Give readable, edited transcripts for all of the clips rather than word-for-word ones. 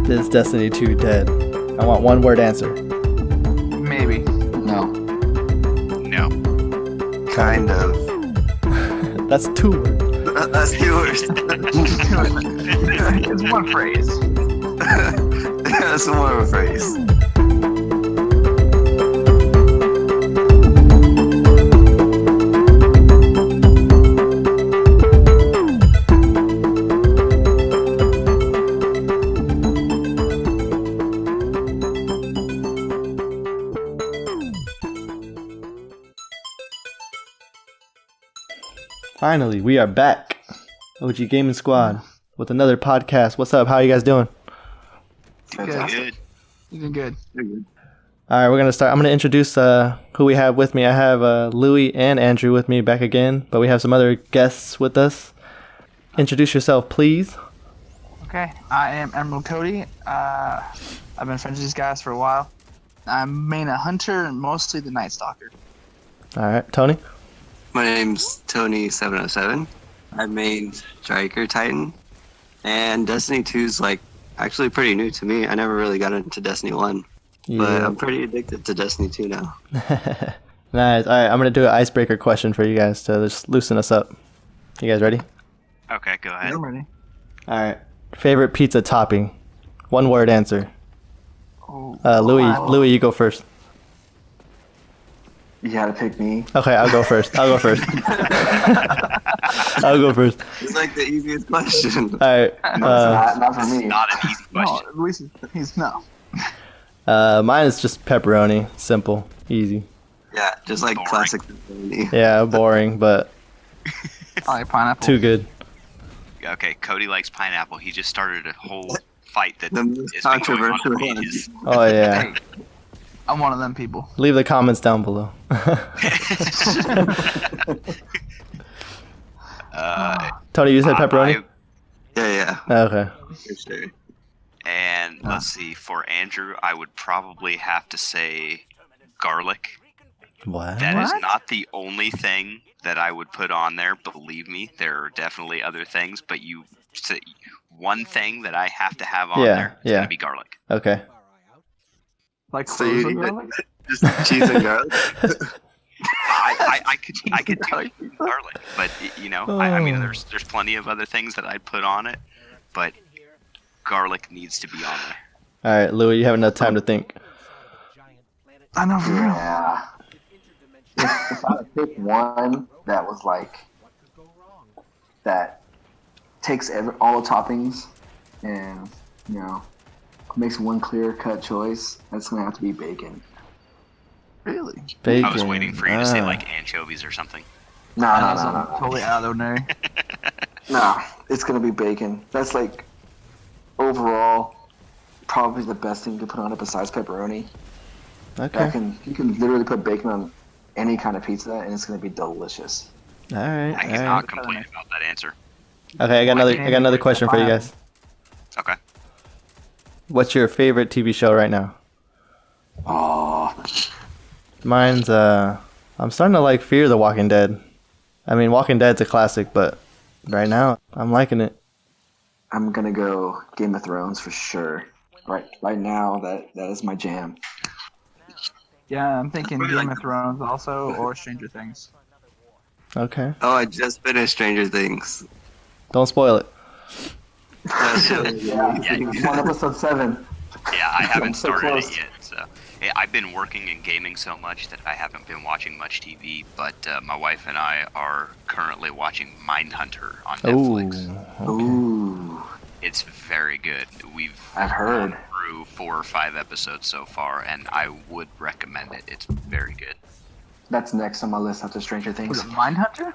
Is Destiny 2 dead? I want one word answer. Maybe. No. No. Kind of. That's 2 words. That's yours. It's one phrase. That's more of a phrase. Finally, we are back. OG Gaming Squad with another podcast. What's up? How you guys doing? Good. You did good. All right, we're gonna start. I'm gonna introduce who we have with me. I have Louis and Andrew with me back again, but we have some other guests with us. Introduce yourself, please. Okay, I am Emerald Cody. I've been friends with these guys for a while. I'm main a hunter and mostly the Night Stalker. All right, Tony. My name's Tony707. I main Striker Titan. And Destiny 2's like actually pretty new to me. I never really got into Destiny 1. But I'm pretty addicted to Destiny 2 now. Nice. All right, I'm gonna do an icebreaker question for you guys to just loosen us up. You guys ready? Okay, go ahead. I'm ready. All right. Favorite pizza topping? One word answer. Oh, Louis, you go first. You gotta pick me. Okay, I'll go first. I'll go first. It's like the easiest question. All right. Not for me. Not an easy no, question. at least he's no. Mine is just pepperoni. Simple, easy. Yeah, just like Boring. classic Destiny. Yeah, boring, but I like pineapple. too good. Okay, Cody likes pineapple. He just started a whole fight that The most has been going on for controversial one. ages. Oh yeah. Hey, I'm one of them people. Leave the comments down below. Tony, you said pepperoni? Yeah, Okay. for sure. And let's see, for Andrew, I would probably have to say garlic. What? That is What? not the only thing that I would put on there. Believe me, there are definitely other things, but you say one thing that I have to have on Yeah, there is yeah. gonna be garlic. Okay. Like So cruise you- with garlic? Just cheese and garlic. I could do garlic, but you know, I mean, there's plenty of other things that I'd put on it, but garlic needs to be on there. All right, Louis, you have enough time to think. I know for real. Yeah. If I had picked one that was like that takes all the toppings and makes one clear cut choice, that's gonna have to be bacon. Really? Bacon. I was waiting for you to say like anchovies or something. No, Totally out of the ordinary. no. It's gonna be bacon. That's like overall probably the best thing to put on it besides pepperoni. Okay. You can literally put bacon on any kind of pizza and it's gonna be delicious. All right. I All cannot right. complain about that answer. Okay, I got another question for you guys. Okay. What's your favorite TV show right now? Oh, Mine's I'm starting to like Fear the Walking Dead. I mean, Walking Dead's a classic, but right now I'm liking it. I'm gonna go Game of Thrones for sure. Right now that is my jam. Yeah, I'm thinking Game of Thrones also, or Stranger Things. Okay. Oh, I just finished Stranger Things. Don't spoil it. I'm on episode 7. Yeah, I haven't so started close. it yet. So yeah, I've been working and gaming so much that I haven't been watching much TV. But my wife and I are currently watching Mindhunter on Netflix. Ooh, It's very good. We've I've heard. gone through 4 or 5 episodes so far, and I would recommend it. It's very good. That's next on my list after Stranger Was Things. it Mindhunter?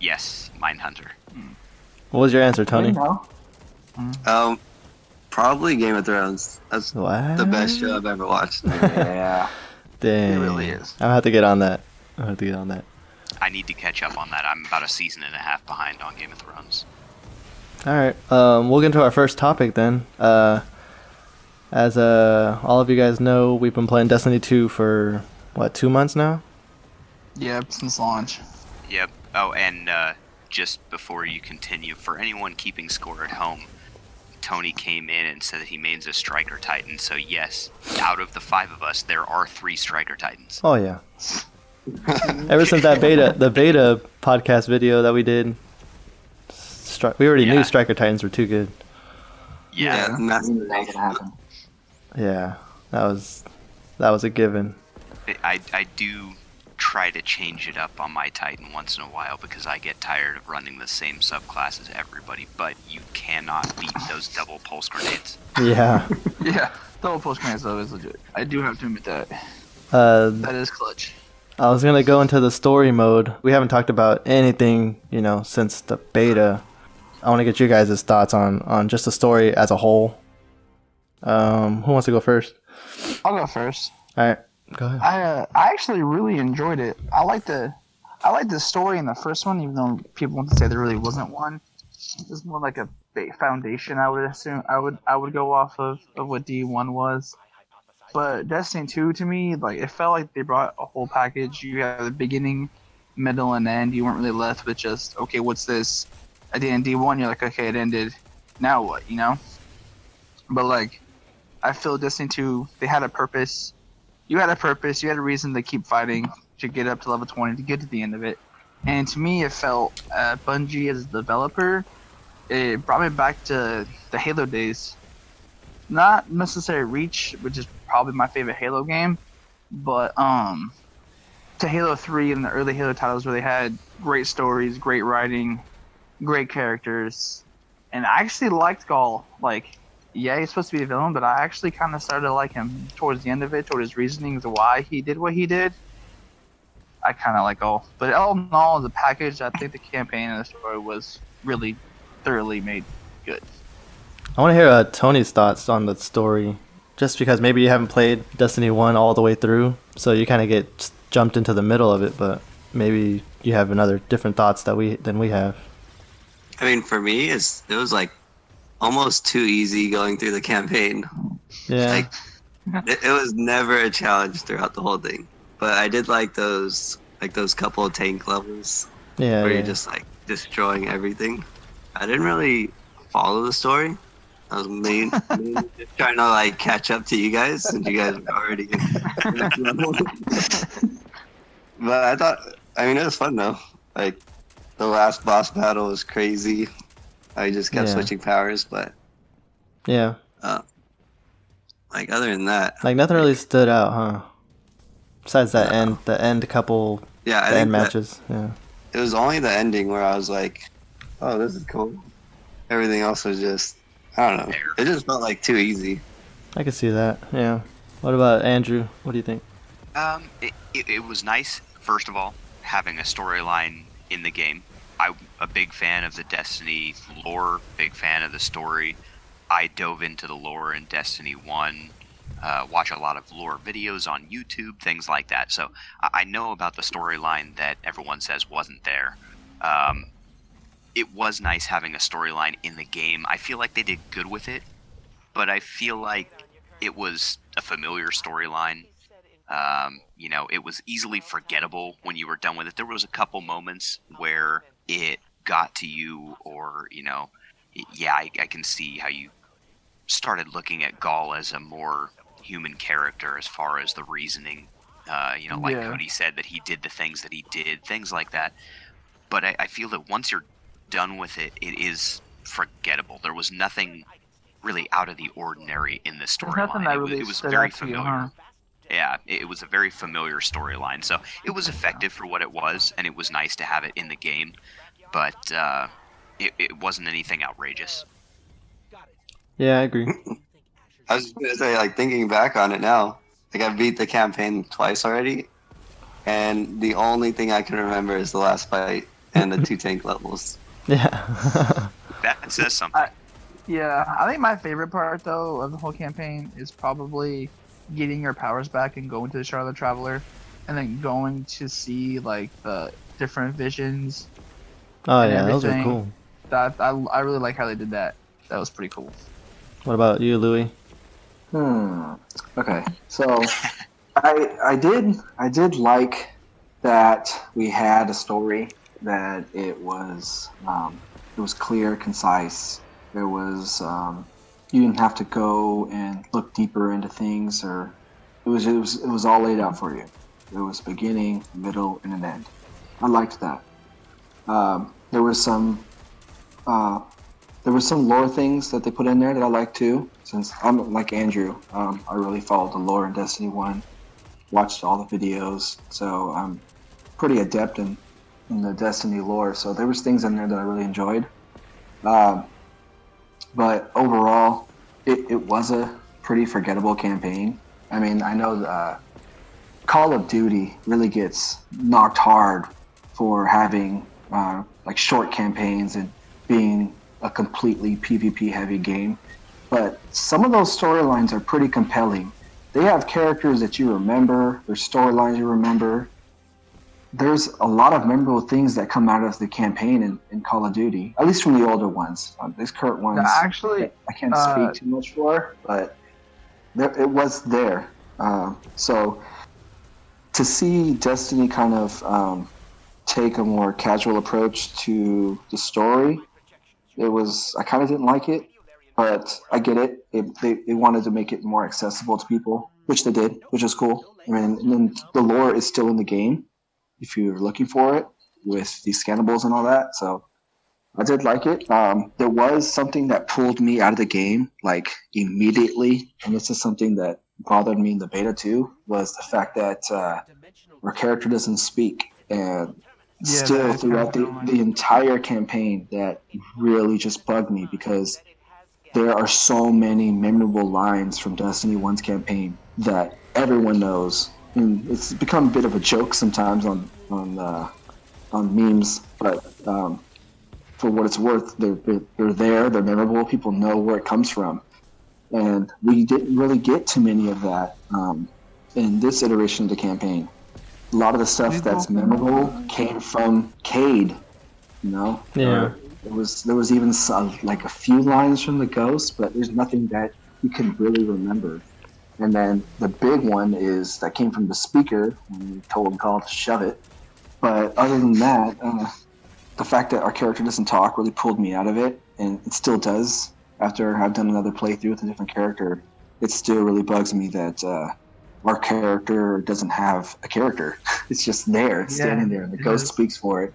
Yes, Mindhunter. What was your answer, Tony? Probably Game of Thrones. That's What? the best show I've ever watched. Yeah. Dang. It really is. I'll have to get on that. I need to catch up on that. I'm about a season and a half behind on Game of Thrones. All right. We'll get into our first topic then. As all of you guys know, we've been playing Destiny 2 for, 2 months now? Yep, since launch. Yep. Oh, and just before you continue, for anyone keeping score at home, Tony came in and said that he mains a Striker Titan. So yes, out of the 5 of us, there are 3 Striker Titans. Oh yeah. Ever since the beta podcast video that we did, we already knew Striker Titans were too good. Yeah. Nothing to make it happen. Yeah, that was a given. I do try to change it up on my Titan once in a while because I get tired of running the same subclass as everybody, but you cannot beat those double pulse grenades. Yeah. Yeah, double pulse grenades though is legit. I do have to admit that. That is clutch. I was gonna go into the story mode. We haven't talked about anything, since the beta. I want to get you guys' thoughts on just the story as a whole. Who wants to go first? I'll go first. All right, go ahead. I actually really enjoyed it. I like the story in the first one, even though people want to say there really wasn't one. It's more like a foundation. I would assume I would go off of what D1 was. But Destiny 2 to me, like, it felt like they brought a whole package. You have the beginning, middle, and end. You weren't really left with just, okay, what's this? At the end D1, you're like, okay, it ended. Now what, But like, I feel Destiny 2, they had a purpose. You had a purpose. You had a reason to keep fighting, to get up to level 20, to get to the end of it. And to me, it felt Bungie as a developer, it brought me back to the Halo days. Not necessarily Reach, which is probably my favorite Halo game, but to Halo 3 and the early Halo titles where they had great stories, great writing, great characters, and I actually liked Gaul. Like, yeah, he's supposed to be a villain, but I actually kind of started to like him towards the end of it, towards his reasonings of why he did what he did. I kind of like Gaul. But all in all, as a package, I think the campaign and the story was really thoroughly made good. I want to hear Tony's thoughts on the story, just because maybe you haven't played Destiny 1 all the way through, so you kind of get jumped into the middle of it, but maybe you have different thoughts than we have. I mean, for me, it was like almost too easy going through the campaign. Yeah. Like, it was never a challenge throughout the whole thing. But I did like those couple of tank levels where you're just like destroying everything. I didn't really follow the story. I was mainly just trying to like catch up to you guys since you guys were already But it was fun though. Like, the last boss battle was crazy. I just kept switching powers, but yeah. Like, other than that, like, nothing really stood out, huh? Besides the end couple end matches. Yeah. It was only the ending where I was like, oh, this is cool. Everything else was just, I don't know. It just felt like too easy. I could see that. Yeah. What about Andrew? What do you think? It was nice, first of all, having a storyline in the game. I'm a big fan of the Destiny lore, big fan of the story. I dove into the lore in Destiny 1, watch a lot of lore videos on YouTube, things like that. So I know about the storyline that everyone says wasn't there. It was nice having a storyline in the game. I feel like they did good with it, but I feel like it was a familiar storyline. It was easily forgettable when you were done with it. There was a couple moments where it got to you, or, I can see how you started looking at Gaul as a more human character as far as the reasoning. Cody said that he did the things that he did, things like that. But I feel that once you're done with it, it is forgettable. There was nothing really out of the ordinary in the storyline. It was very familiar. Huh? Yeah, it was a very familiar storyline, so it was effective for what it was, and it was nice to have it in the game, but it wasn't anything outrageous. Yeah, I agree. I was just gonna say, like, thinking back on it now, like, I beat the campaign twice already, and the only thing I can remember is the last fight and the 2 tank levels. Yeah. That says something. I think my favorite part, though, of the whole campaign is probably getting your powers back and going to the Charlotte Traveler, and then going to see like the different visions. Oh and yeah, those are everything. cool. That I really like how they did that. That was pretty cool. What about you, Louis? Okay, so I did like that we had a story that it was clear, concise. There was you didn't have to go and look deeper into things, or it was all laid out for you. There was beginning, middle, and an end. I liked that. There was some lore things that they put in there that I like too. Since I'm like Andrew, I really followed the lore in Destiny 1, watched all the videos, so I'm pretty adept in the Destiny lore. So there was things in there that I really enjoyed. But overall, it was a pretty forgettable campaign. I mean, I know Call of Duty really gets knocked hard for having like short campaigns and being a completely PvP heavy game. But some of those storylines are pretty compelling. They have characters that you remember, there's storylines you remember. There's a lot of memorable things that come out of the campaign in Call of Duty, at least from the older ones. These current ones, Actually, I can't speak too much for, but it was there. So to see Destiny kind of take a more casual approach to the story, I kind of didn't like it, but I get it. They wanted to make it more accessible to people, which they did, which is cool. I mean, and then the lore is still in the game if you're looking for it with these scannables and all that. So I did like it. There was something that pulled me out of the game like immediately, and this is something that bothered me in the beta too, was the fact that our character doesn't speak, and still throughout the entire campaign that really just bugged me because there are so many memorable lines from Destiny 1's campaign that everyone knows, and it's become a bit of a joke sometimes on memes, but for what it's worth, they're memorable. People know where it comes from, and we didn't really get too many of that in this iteration of the campaign. A lot of the stuff that's memorable came from Cade, you know. Yeah. There was even like a few lines from the Ghost, but there's nothing that you can really remember. And then the big one is that came from the speaker when we told Call to shove it. But other than that, the fact that our character doesn't talk really pulled me out of it, and it still does. After I've done another playthrough with a different character, it still really bugs me that our character doesn't have a character. It's just there, it's standing there, and the Ghost speaks for it.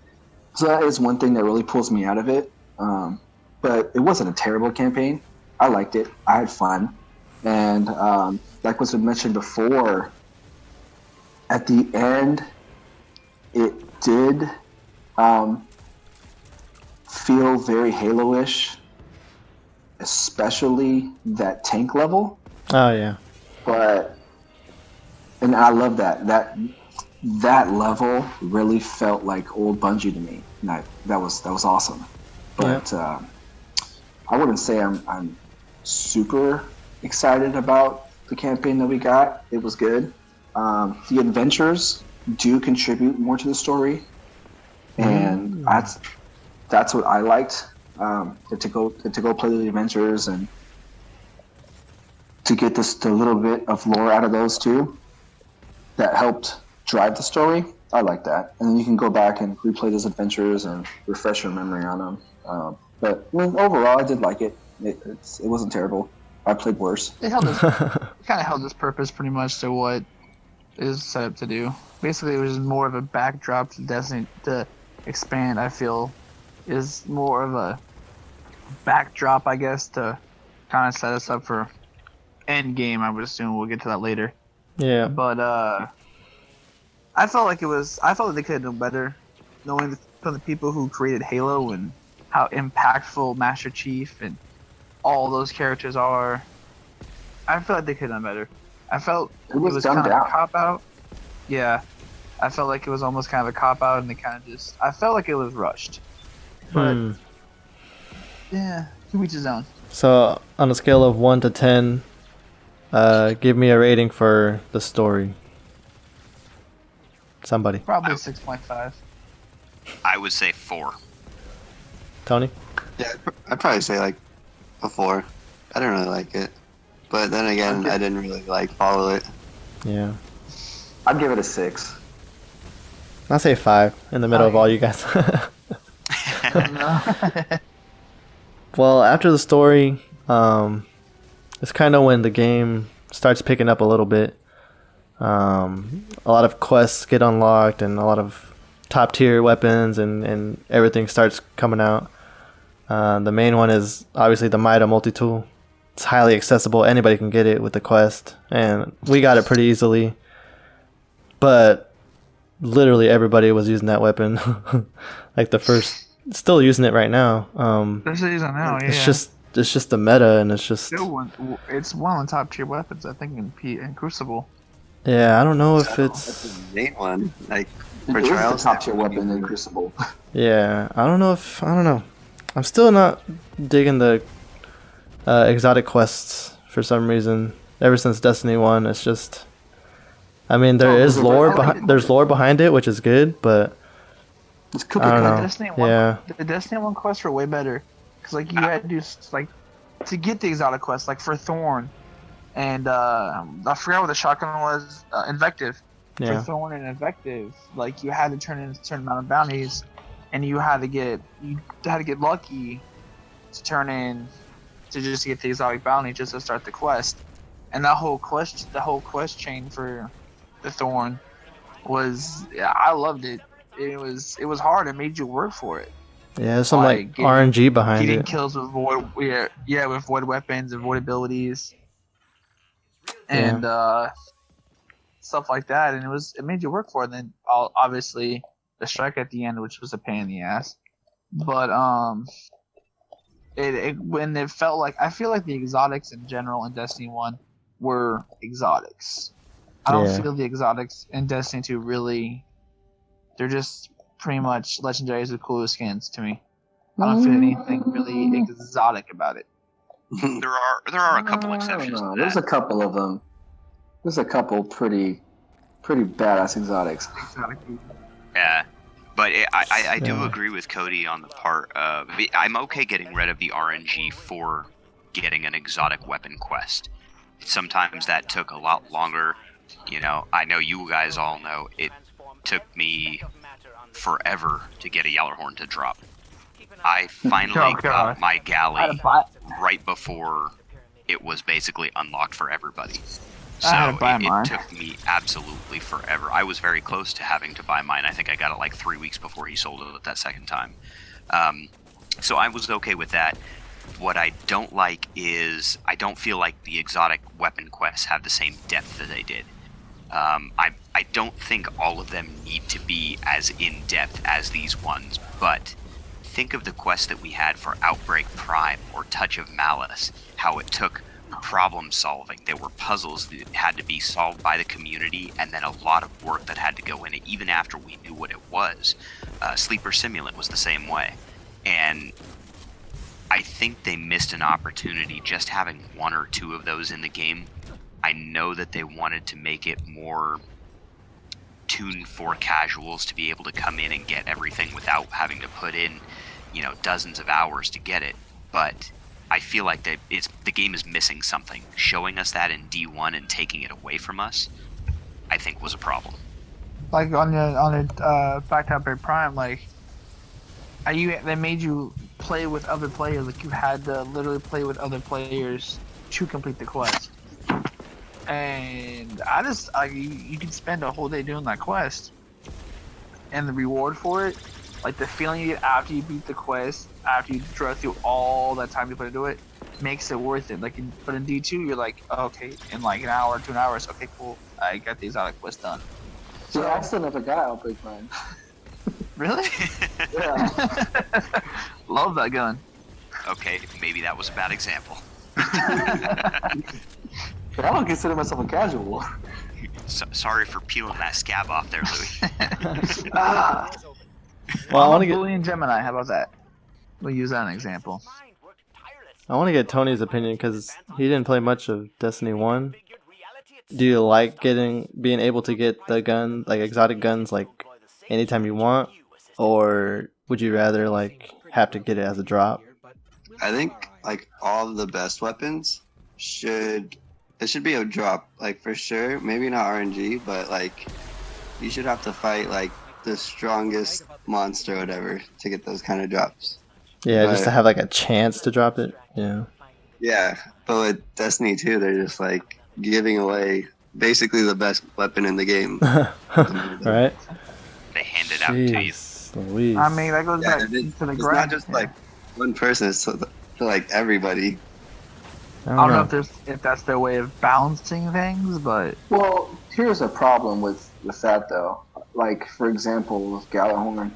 So that is one thing that really pulls me out of it. But it wasn't a terrible campaign. I liked it. I had fun. And like was mentioned before, at the end, it did feel very Halo-ish, especially that tank level. Oh yeah. And I love that. That level really felt like old Bungie to me. And that was awesome. But I wouldn't say I'm super excited about the campaign that we got. It was good. The adventures do contribute more to the story, and that's what I liked. To go play the adventures and to get a little bit of lore out of those too. That helped drive the story. I like that, and then you can go back and replay those adventures and refresh your memory on them. But I mean, overall, I did like it. It wasn't terrible. I played worse. It kind of held its purpose pretty much to what it is set up to do. Basically, it was more of a backdrop to Destiny to expand. I feel is more of a backdrop, I guess, to kind of set us up for end game. I would assume we'll get to that later. Yeah. But I felt like they could have done better, knowing from the people who created Halo and how impactful Master Chief and all those characters are. I feel like they could have done better. I felt it was kind of a cop out. Yeah, I felt like it was almost kind of a cop out, and they kind of I felt like it was rushed. But yeah, to each his own. So on a scale of 1 to 10, Give me a rating for the story. Somebody. Probably 6.5. I would say 4. Tony? Yeah, I'd probably say like a 4. I didn't really like it, but then again, I didn't really like follow it. Yeah. I'd give it a 6. I'll say 5 in the middle of all you guys. Well, after the story, it's kind of when the game starts picking up a little bit. A lot of quests get unlocked and a lot of top tier weapons and everything starts coming out. The main one is obviously the Mida multi-tool. It's highly accessible. Anybody can get it with the quest. And we got it pretty easily. But literally everybody was using that weapon. Like the first... Still using it right now. This season now, yeah. It's just the meta, and it's just... It's one of the top tier weapons, I think, in Crucible. Yeah, I don't know if That's it's... the main one. Like, It for is the trials, top tier weapon in Crucible. Yeah, I don't know if... I don't know. I'm still not digging the exotic quests for some reason. Ever since Destiny 1, it's just... I mean, there's lore behind it, which is good, but... It's cookie I don't cutter. know. Destiny 1, Yeah. The Destiny 1 quests were way better. Because, like, you had to do, like, to get the exotic quests, like, for Thorn, and, I forgot what the shotgun was, Invective. Yeah. For Thorn and Invective, like, you had to turn in a certain amount of bounties, and you had to get lucky to turn in, to just get the exotic bounty just to start the quest. And the whole quest chain for the Thorn was, yeah, I loved it. It was hard. It made you work for it. Yeah, there's some like getting- RNG behind Getting it. kills with void, with void weapons and void abilities, and stuff like that. And it made you work for it. And then obviously the strike at the end, which was a pain in the ass. But when it felt like, I feel like the exotics in general in Destiny 1 were exotics. I don't Yeah. feel the exotics in Destiny 2 really. They're just pretty much legendaries with cooler skins to me. I don't feel anything really exotic about it. There are a couple I exceptions don't know. to There's that. a couple of them. There's a couple pretty badass exotics. Yeah, but I do Yeah. agree with Cody on the part of... I'm okay getting rid of the RNG for getting an exotic weapon quest. Sometimes that took a lot longer. You know, I know you guys all know it took me forever to get a Yellowhorn to drop. I finally Oh, God. got my I had galley to buy, right before it was basically unlocked for everybody. So I had to buy mine. it took me absolutely forever. I was very close to having to buy mine. I think I got it like 3 weeks before he sold it that second time. So I was okay with that. What I don't like is I don't feel like the exotic weapon quests have the same depth that they did. I don't think all of them need to be as in-depth as these ones, but think of the quests that we had for Outbreak Prime or Touch of Malice, how it took problem solving. There were puzzles that had to be solved by the community, and then a lot of work that had to go in it, even after we knew what it was. Sleeper Simulant was the same way. And I think they missed an opportunity just having 1 or 2 of those in the game. I know that they wanted to make it more tuned for casuals to be able to come in and get everything without having to put in, dozens of hours to get it. But I feel like that the game is missing something. Showing us that in D1 and taking it away from us, I think was a problem. like on the Back to Outbreak Prime, like they made you play with other players. Like you had to literally play with other players to complete the quest. And you could spend a whole day doing that quest, and the reward for it, like the feeling you get after you beat the quest, after you drove through all that time you put into it, makes it worth it. But in D2, you're like, okay, in like an hour, 2 hours, okay, cool, I got the exotic quest done. So I still never got Outbreak Prime. Really? Yeah. Love that gun. Okay, maybe that was a bad example. But I don't consider myself a casual. Sorry for peeling that scab off there, Louis. Well, I I'm want a to get Boolean Gemini. How about that? We'll use that as an example. Tony's opinion because he didn't play much of Destiny 1. do you like being able to get the gun, like exotic guns, like anytime you want, or would you rather like have to get it as a drop? I think like all of the best weapons should it should be a drop, like for sure. Maybe not RNG, but like you should have to fight like the strongest monster or whatever to get those kind of drops. Yeah, But- just to have like a chance to drop it. Yeah. Yeah, but with Destiny 2, they're just like giving away basically the best weapon in the game. Right? They hand it out to you. Jeez Louise. I mean, that goes Yeah, back to the it's not grind. just like one person; it's to like everybody. I don't know if that's their way of balancing things, but Well, here's a problem with that though. Like for example, with Galahorn,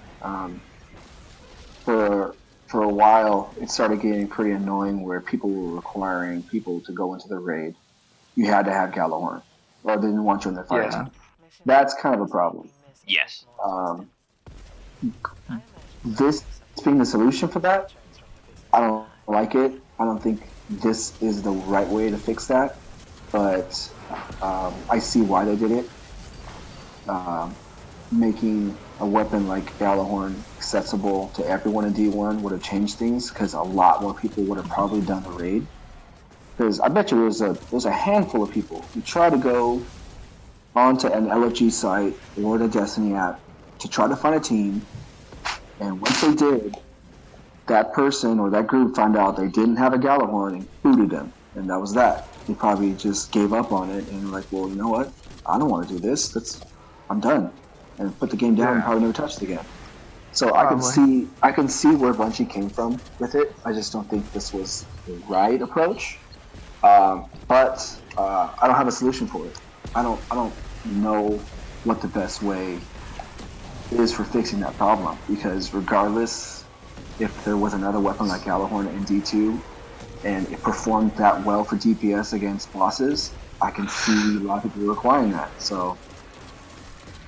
for a while, it started getting pretty annoying where people were requiring people to go into the raid. You had to have Galahorn, or they didn't want you in their fire yeah. team. That's kind of a problem. Yes. This being the solution for that, I don't like it. I don't think this is the right way to fix that, but I see why they did it. Making a weapon like Galahorn accessible to everyone in D1 would have changed things because a lot more people would have probably done the raid. Because I bet you there's a handful of people who try to go onto an LFG site or the Destiny app to try to find a team, and once they did, that person or that group found out they didn't have a Galahorn and booted them, and that was that. They probably just gave up on it and were like, well, you know what? I don't want to do this. I'm done, and put the game down and Yeah. probably never touched it again. So Probably. I can see where Bungie came from with it. I just don't think this was the right approach. But I don't have a solution for it. I don't know what the best way is for fixing that problem, because regardless if there was another weapon like Galahorn in D2 and it performed that well for DPS against bosses, I can see a lot of people requiring that. So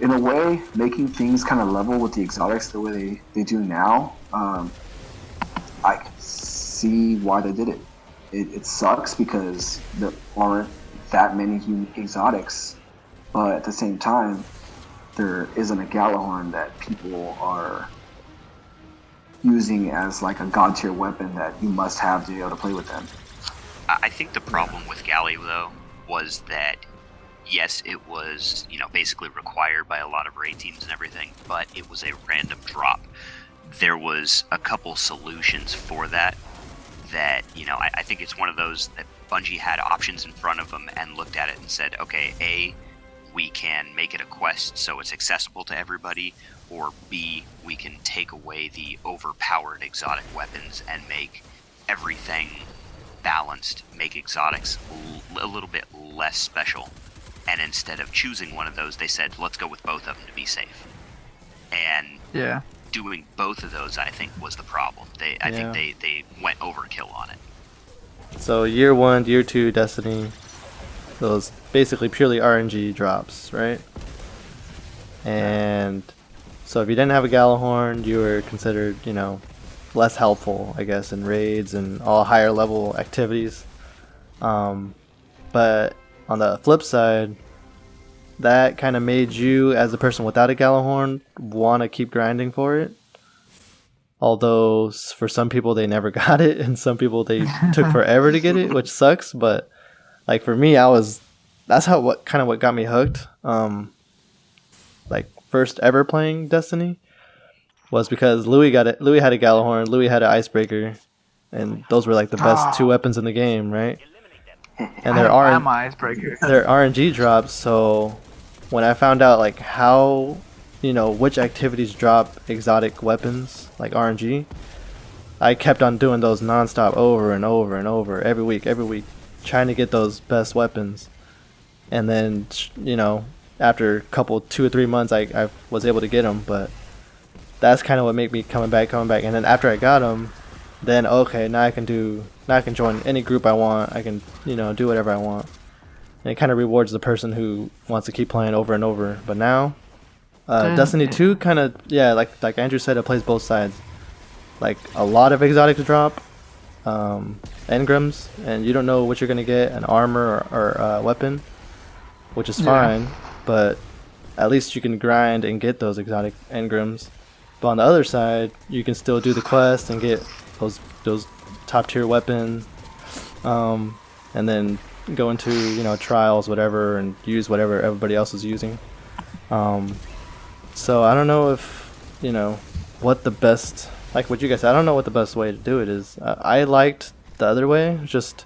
in a way, making things kind of level with the exotics the way they do now, I can see why they did it. It sucks because there aren't that many unique exotics, but at the same time, there isn't a Galahorn that people are using as like a god tier weapon that you must have to be able to play with them. I think the problem with Galley, though, was that, yes, it was, basically required by a lot of raid teams and everything, but it was a random drop. There was a couple solutions for that, I think it's one of those that Bungie had options in front of them and looked at it and said, okay, A, we can make it a quest so it's accessible to everybody, or B, we can take away the overpowered exotic weapons and make everything balanced, make exotics a little bit less special. And instead of choosing one of those, they said, let's go with both of them to be safe. And Yeah. doing both of those, I think, was the problem. I think they went overkill on it. So year 1, year 2 Destiny, those basically purely RNG drops, right? And so if you didn't have a Galahorn, you were considered, less helpful, I guess, in raids and all higher level activities. But on the flip side, that kind of made you, as a person without a Galahorn, want to keep grinding for it. Although for some people they never got it, and some people they took forever to get it, which sucks. But like for me, that's what got me hooked. Like first ever playing Destiny was because Louis got it. Louis had a Galahorn, Louis had an Icebreaker, and those were like the best two weapons in the game, right? And there are icebreaker. they're RNG drops. So when I found out like how, which activities drop exotic weapons like RNG, I kept on doing those nonstop over and over and over every week, trying to get those best weapons. And then, after a couple 2 or 3 months, I was able to get them. But that's kind of what made me coming back. And then after I got them, then okay, now I can join any group I want. I can, do whatever I want. And it kind of rewards the person who wants to keep playing over and over. But now, Destiny 2 kind of, like Andrew said, it plays both sides. Like a lot of exotics drop, engrams, and you don't know what you're gonna get, an armor or a weapon. which is Yeah. fine, but at least you can grind and get those exotic engrams. But on the other side, you can still do the quest and get those top tier weapons, and then go into trials, whatever, and use whatever everybody else is using. So I don't know if what the best, like what you guys said, I don't know what the best way to do it is. I liked the other way, just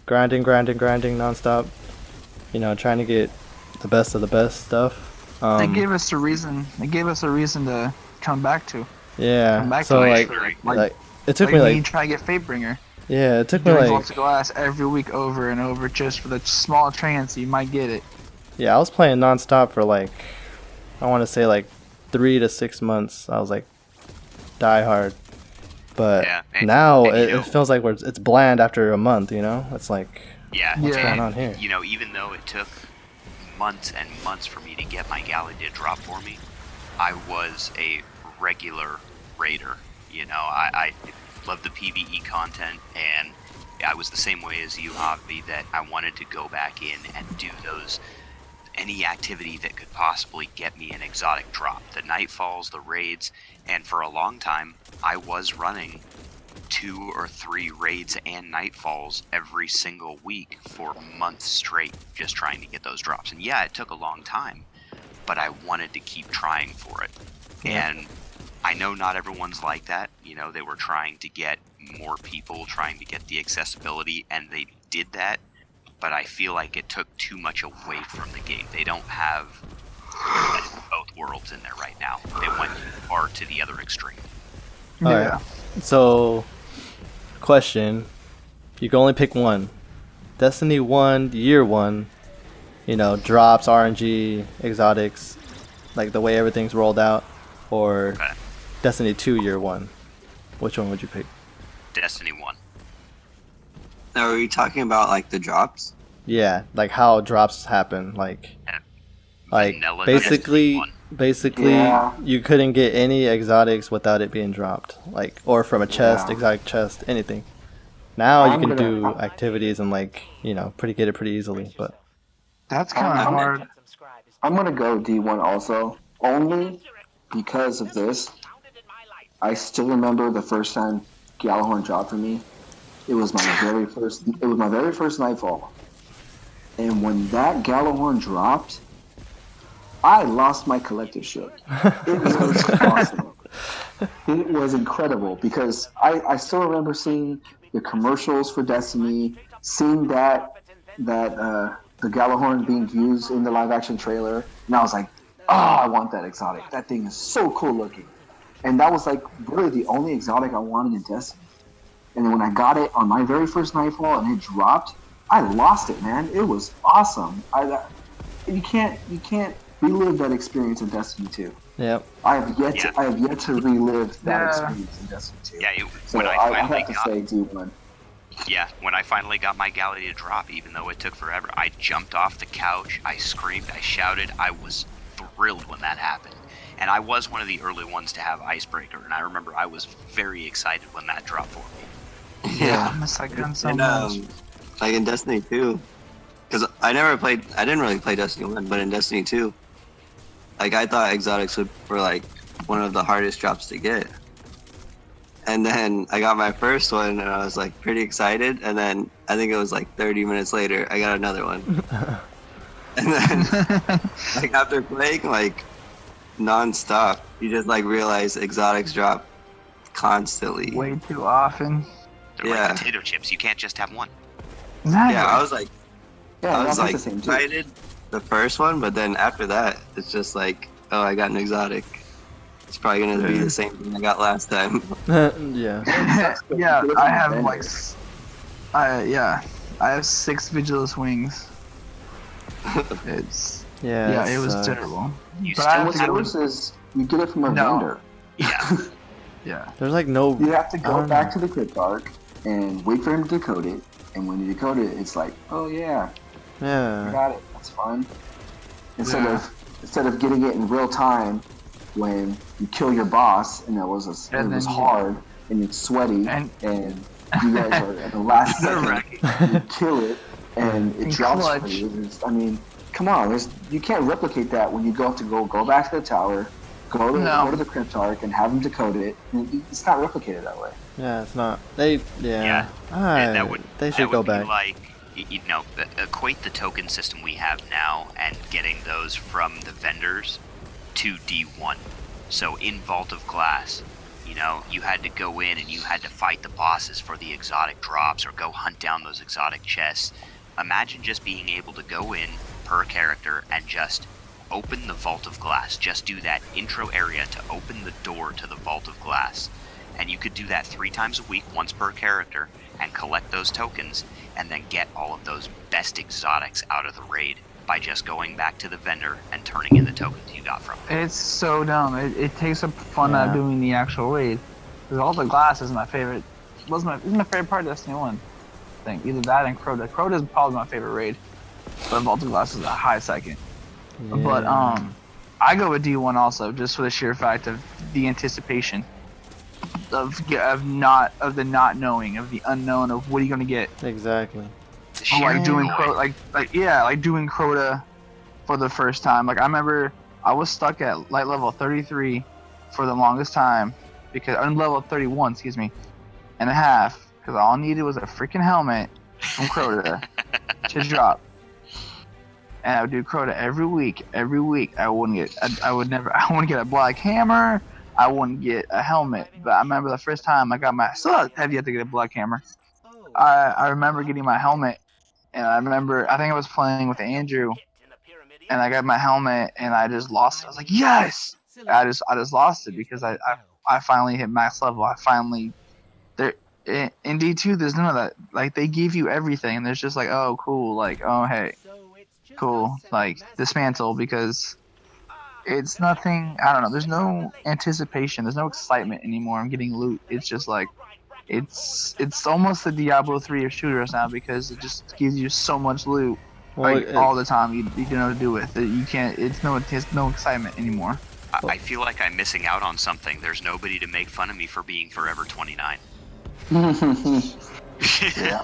grinding nonstop, trying to get the best of the best stuff. They gave us a reason. They gave us a reason to come back to. Yeah, Come back so to like, it. like it took Like me me like, trying to get Fatebringer. yeah, it took me Doing like, Vault of Glass every week over and over just for the small chance you might get it. yeah, I was playing nonstop for like, I want to say like 3 to 6 months. I was like die hard, but Yeah, and- now and, it feels like it's bland after a month. It's like, Yeah, What's going on here? Even though it took months and months for me to get my Galley to drop for me, I was a regular raider. I love the PvE content, and I was the same way as you, Javi, that I wanted to go back in and do any activity that could possibly get me an exotic drop. The Nightfalls, the raids, and for a long time, I was running 2 or 3 raids and Nightfalls every single week for months straight, just trying to get those drops. And yeah, it took a long time, but I wanted to keep trying for it. Yeah. And I know not everyone's like that. They were trying to get more people, trying to get the accessibility, and they did that, but I feel like it took too much away from the game. They don't have both worlds in there right now. They went too far to the other extreme. all right. So, question: you can only pick one. Destiny 1, Year 1, drops, RNG, exotics, like the way everything's rolled out, or Okay. Destiny 2, Year 1. Which one would you pick? Destiny 1. Now, are we talking about like the drops? Yeah, like how drops happen, like Vanilla Destiny basically 1. Yeah. you couldn't get any exotics without it being dropped, like, or from a chest, Yeah. exotic chest, anything. Now you I'm can gonna- do activities and get it pretty easily, but That's kind of I'm- hard. I'm gonna go D1 also, only because of this. I still remember the first time Gjallarhorn dropped for me. It was my very first Nightfall, and when that Gjallarhorn dropped, I lost my collective ship. It was awesome. It was incredible because I still remember seeing the commercials for Destiny, seeing that the Gjallarhorn being used in the live action trailer, and I was like, oh, I want that exotic. That thing is so cool looking. And that was like really the only exotic I wanted in Destiny. And then when I got it on my very first Nightfall and it dropped, I lost it, man. It was awesome. You can't relive that experience in Destiny 2. yep. I have yet Yeah. to relive that Yeah. experience in Destiny 2. Yeah, So when I I finally have to got say D1. Yeah, when I finally got my Galley to drop, even though it took forever, I jumped off the couch, I screamed, I shouted, I was thrilled when that happened. And I was one of the early ones to have Icebreaker, and I remember I was very excited when that dropped for me. Yeah, I miss that gun so And much. like in Destiny 2, because I didn't really play Destiny 1, but in Destiny 2, like I thought exotics were like one of the hardest drops to get. And then I got my first one, and I was like pretty excited. And then I think it was like 30 minutes later, I got another one. And then like after playing like non-stop, you just like realize exotics drop constantly. Way too often. They're Yeah. like potato chips, you can't just have one. Exactly. Yeah, I was like Yeah, I was that's like the same too. excited the first one, but then after that, it's just like, oh, I got an exotic. It's probably gonna be the same thing I got last time. Yeah. Yeah, I have like, I have 6 Vigilus wings. It's Yeah. it was sucks. terrible. You But still I And have what's to go. worse is you get it from a No. vendor. Yeah. Yeah, There's like no. You have to I go don't back know. to the Crypt Arc and wait for him to decode it. And when you decode it, it's like, oh yeah, I Yeah. got it. That's fun. Instead Yeah. of getting it in real time when you kill your boss and it was And then you- hard and it's sweaty And- and you guys are at the last second Nerve-wracking. you kill it and it And drops clutch. for you. I mean, come on, you can't replicate that when you go to go back to the tower, go to the Cryptarch and have them decode it. It's not replicated that way. Yeah, it's not. They Yeah. they should go back. Like, equate the token system we have now and getting those from the vendors to D1. So in Vault of Glass, you had to go in and you had to fight the bosses for the exotic drops or go hunt down those exotic chests. Imagine just being able to go in per character and just open the Vault of Glass. Just do that intro area to open the door to the Vault of Glass. And you could do that 3 times a week, once per character, and collect those tokens, and then get all of those best exotics out of the raid by just going back to the vendor and turning in the tokens you got from them. It's so dumb. It takes up fun out of doing the actual raid. Because Vault of Glass is my favorite. It's my favorite part of Destiny 1. I think either that and Crota. Crota is probably my favorite raid, but Vault of Glass is a high second. Yeah. But I go with D1 also, just for the sheer fact of the anticipation of the not knowing, of the unknown of what are you gonna get. Exactly. Like doing doing Crota for the first time. Like I remember I was stuck at light level 33 for the longest time because I'm level 31, and a half, because all I needed was a freaking helmet from Crota to drop. And I would do Crota every week. I wouldn't get a black hammer. I wouldn't get a helmet. But I remember the first time I still have yet to get a black hammer. I remember getting my helmet, and I think I was playing with Andrew, and I got my helmet, and I just lost it. I was like, yes! I just lost it because I finally hit max level. In D2, there's none of that. Like, they give you everything, and there's just like, oh, cool, like, oh, hey, cool, like, dismantle, because it's nothing, I don't know, there's no anticipation, there's no excitement anymore. I'm getting loot. It's just like, it's almost the Diablo 3 of shooters now, because it just gives you so much loot, all the time. You don't know what to do with it. You can't. It's no excitement anymore. I feel like I'm missing out on something. There's nobody to make fun of me for being Forever 29. Yeah.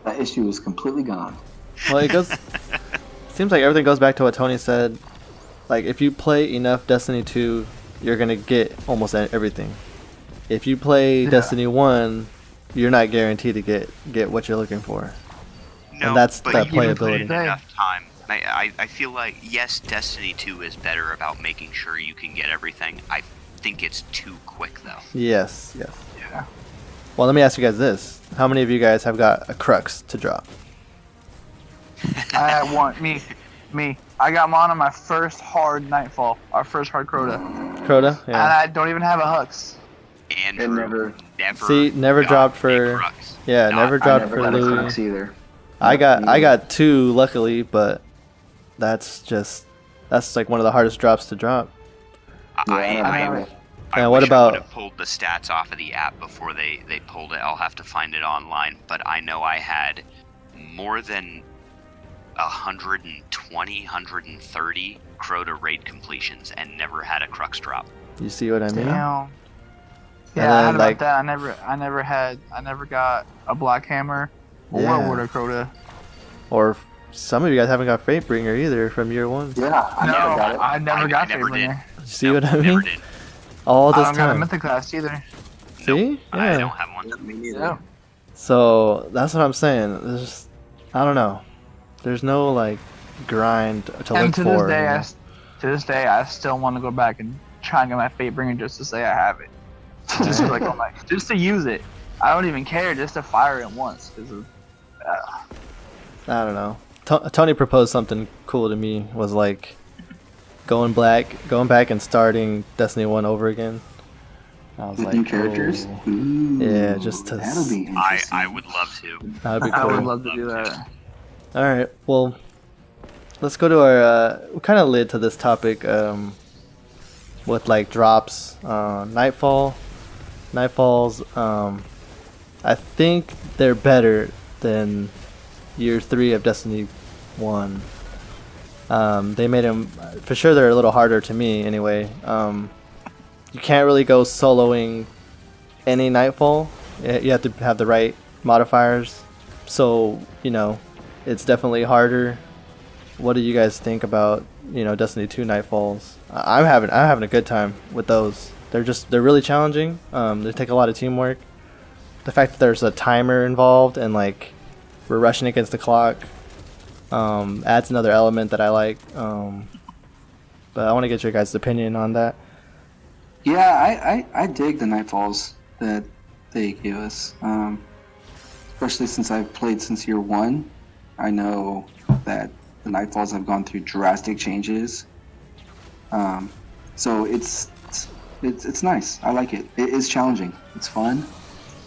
That issue is completely gone. Well, it goes. Seems like everything goes back to what Tony said. Like, if you play enough Destiny 2, you're gonna get almost everything. If you play Destiny 1, you're not guaranteed to get what you're looking for. No, and that's but that you even put playability. in enough time. I feel like, yes, Destiny 2 is better about making sure you can get everything. I think it's too quick, though. Yes. Yeah. Well, let me ask you guys this: how many of you guys have got a Crux to drop? I want me. I got mine on my first hard Nightfall, our first hard Crota. Crota? And Yeah. I don't even have a Hux. Andrew Never got dropped a for. Crux. Yeah, Not- never I dropped never for got a Louis. Crux either. I got 2 luckily, but that's like one of the hardest drops to drop. I And wish what about- I would have pulled the stats off of the app before they pulled it. I'll have to find it online, but I know I had more than 120, 130 Crota raid completions and never had a Crux drop. You see what I mean? Damn. And Yeah, I then, heard like- about that. I never got a Black Hammer or Yeah. a Water Crota. Or some of you guys haven't got Fatebringer either from year 1. Yeah, I never got it. I never got never did. Fatebringer. You see Nope, what I never mean? did. All I this don't got a time. Mythic Class either. See? I Yeah. don't have one. Me neither. Yeah. So that's what I'm saying. There's just, I don't know. There's no like grind to And look to for. this day, I still want to go back and try and get my Fatebringer just to say I have it. Just to, like, just to use it. I don't even care, just to fire it once. I don't know. Tony proposed something cool to me. Was like going back and starting Destiny 1 over again. I was With like, new characters? oh, Ooh, Yeah, just to that'll be interesting. I would love to. that'd be I would cool. love to do that. All right, well, let's go to our. We kind of led to this topic with like drops, Nightfalls. I think they're better than year 3 of Destiny 1. They made them for sure. They're a little harder to me anyway. You can't really go soloing any Nightfall. You have to have the right modifiers. So it's definitely harder. what do you guys think about Destiny 2 Nightfalls? I'm having a good time with those. They're really challenging. They take a lot of teamwork. The fact that there's a timer involved and like we're rushing against the clock adds another element that I like. But I want to get your guys' opinion on that. Yeah, I dig the Nightfalls that they give us. Especially since I've played since year one. I know that the Nightfalls have gone through drastic changes. So it's nice. I like it. It is challenging. It's fun.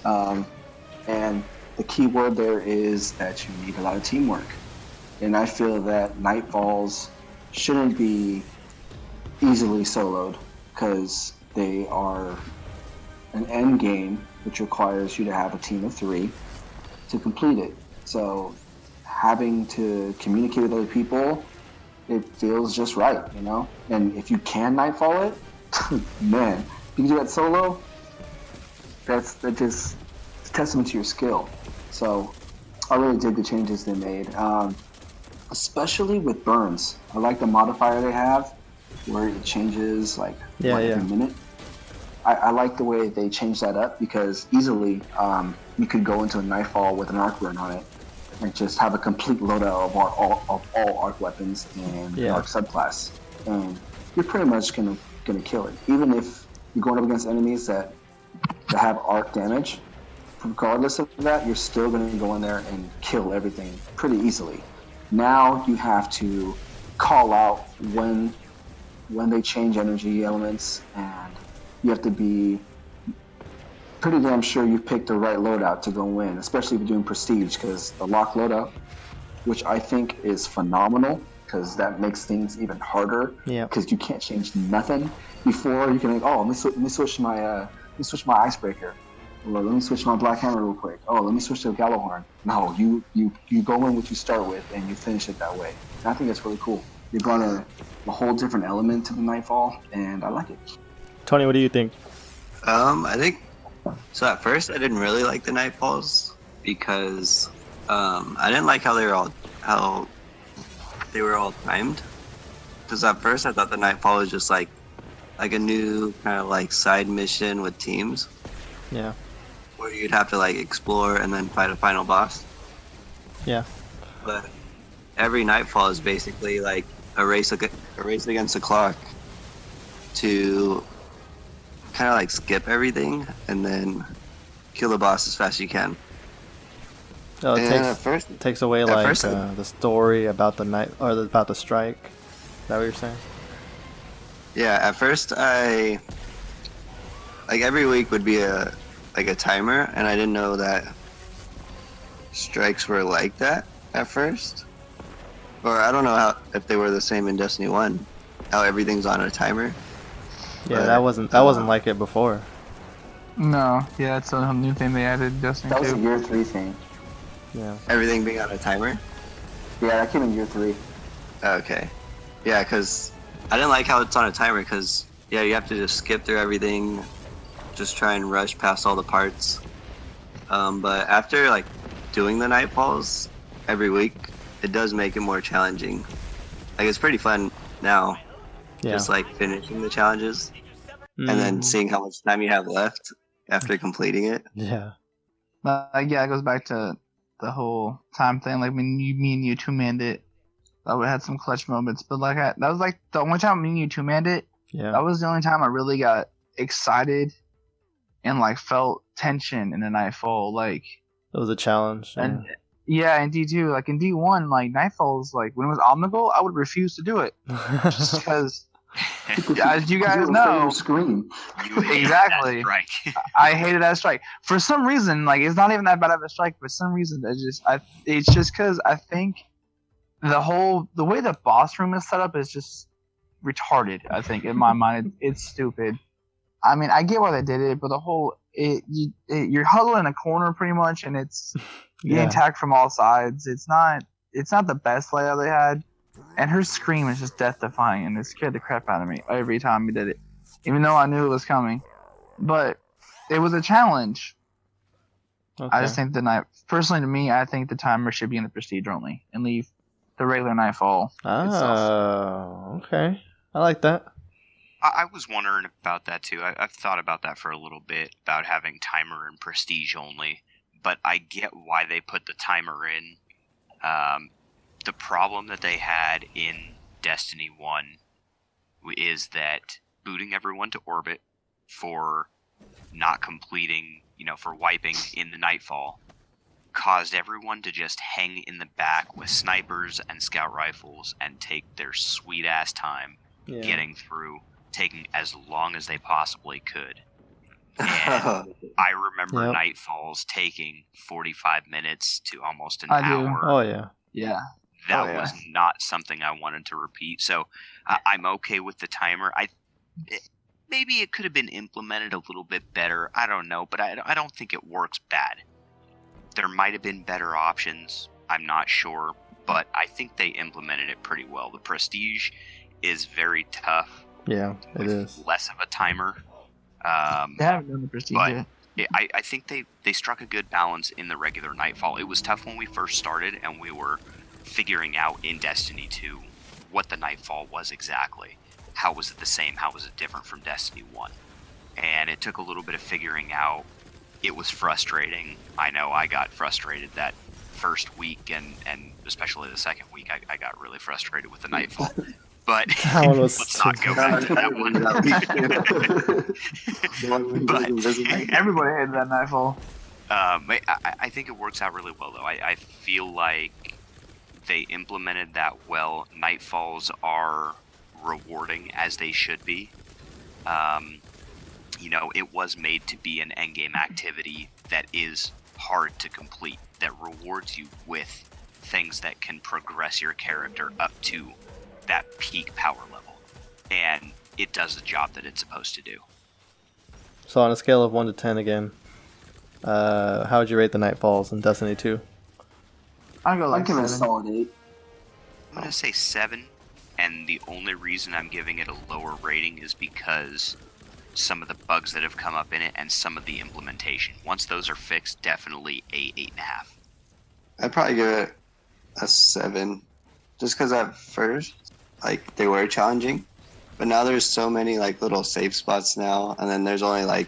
And the key word there is that you need a lot of teamwork. And I feel that Nightfalls shouldn't be easily soloed because they are an end game which requires you to have a team of 3 to complete it. So having to communicate with other people, it feels just right, And if you can Nightfall it, man, if you can do that solo, that just it's a testament to your skill. So I really dig the changes they made, especially with burns. I like the modifier they have where it changes every minute. I like the way they changed that up because easily you could go into a Nightfall with an arc burn on it and just have a complete loadout of all arc weapons and the arc subclass, and you're pretty much gonna kill it. Even if you're going up against enemies that have arc damage, regardless of that, you're still gonna go in there and kill everything pretty easily. Now you have to call out when they change energy elements, and you have to be pretty damn sure you picked the right loadout to go in, especially if you're doing Prestige, because the lock loadout, which I think is phenomenal, because that makes things even harder. Yeah. Because you can't change nothing before you can. Let me switch my icebreaker, or let me switch my black hammer real quick. Let me switch to a Gallowhorn. No, you go in what you start with and you finish it that way. And I think that's really cool. You brought a whole different element to the Nightfall, and I like it. Tony, what do you think? I think so. At first, I didn't really like the Nightfalls because I didn't like how they were all timed. Because at first, I thought the Nightfall was just like a new kind of like side mission with teams. Yeah. Where you'd have to like explore and then fight a final boss. Yeah. But every Nightfall is basically like a race against the clock to kind of like skip everything and then kill the boss as fast as you can. Oh, it takes away the story about the night or about the strike. Is that what you're saying? Yeah, at first I every week would be a timer, and I didn't know that strikes were like that at first. Or I don't know if they were the same in Destiny 1, how everything's on a timer. Yeah, that wasn't like it before. No, yeah, it's a new thing they added in Destiny 2. That was a year 3 thing. Yeah. Everything being on a timer? Yeah, that came in year 3. Okay. Yeah, because I didn't like how it's on a timer, because, you have to just skip through everything, just try and rush past all the parts. But after, doing the Nightfalls every week, it does make it more challenging. It's pretty fun now. Yeah. Just, finishing the challenges, and then seeing how much time you have left after completing it. Yeah. Yeah, it goes back to the whole time thing. Like when me and you two-manned it, we had some clutch moments. But that was the only time me and you two-manned it. Yeah. That was the only time I really got excited and felt tension in the Nightfall. It was a challenge. Yeah. And yeah, in D2, in D1, Nightfall's when it was Omnigul, I would refuse to do it just because. As you guys know, scream. Exactly. I hated that strike. For some reason, it's not even that bad of a strike. For some reason, it's just because I think the way the boss room is set up is just retarded. I think in my mind, it's stupid. I mean, I get why they did it, but you're huddled in a corner pretty much, and it's getting attacked from all sides. It's not the best layout they had. And her scream is just death-defying, and it scared the crap out of me every time we did it, even though I knew it was coming. But it was a challenge. Okay. I just think personally to me, I think the timer should be in the Prestige only, and leave the regular Nightfall itself. Oh, okay. I like that. I was wondering about that too. I've thought about that for a little bit, about having timer and prestige only. But I get why they put the timer in. The problem that they had in Destiny 1 is that booting everyone to orbit for not completing, for wiping in the Nightfall, caused everyone to just hang in the back with snipers and scout rifles and take their sweet-ass time getting through, taking as long as they possibly could. And I remember Nightfalls taking 45 minutes to almost an hour. Oh, yeah. Yeah. That was not something I wanted to repeat. So I'm okay with the timer. Maybe it could have been implemented a little bit better. I don't know, but I don't think it works bad. There might have been better options. I'm not sure, but I think they implemented it pretty well. The Prestige is very tough. Yeah, it is. Less of a timer. They haven't done the Prestige yet. I think they struck a good balance in the regular Nightfall. It was tough when we first started, and we were figuring out in Destiny 2 what the Nightfall was exactly. How was it the same? How was it different from Destiny 1? And it took a little bit of figuring out. It was frustrating. I know I got frustrated that first week, and especially the second week, I got really frustrated with the Nightfall. But let's not go back to that one. But everybody hated that Nightfall. I think it works out really well, though. I feel like they implemented that well. Nightfalls are rewarding as they should be. It was made to be an endgame activity that is hard to complete, that rewards you with things that can progress your character up to that peak power level. And it does the job that it's supposed to do. So on a scale of 1 to 10 again, how would you rate the Nightfalls in Destiny 2? I'll go I'd give it a 7. solid 8. I'm going to say 7, and the only reason I'm giving it a lower rating is because some of the bugs that have come up in it and some of the implementation. Once those are fixed, definitely 8.5. I'd probably give it a 7, just because at first, they were challenging, but now there's so many little safe spots now, and then there's only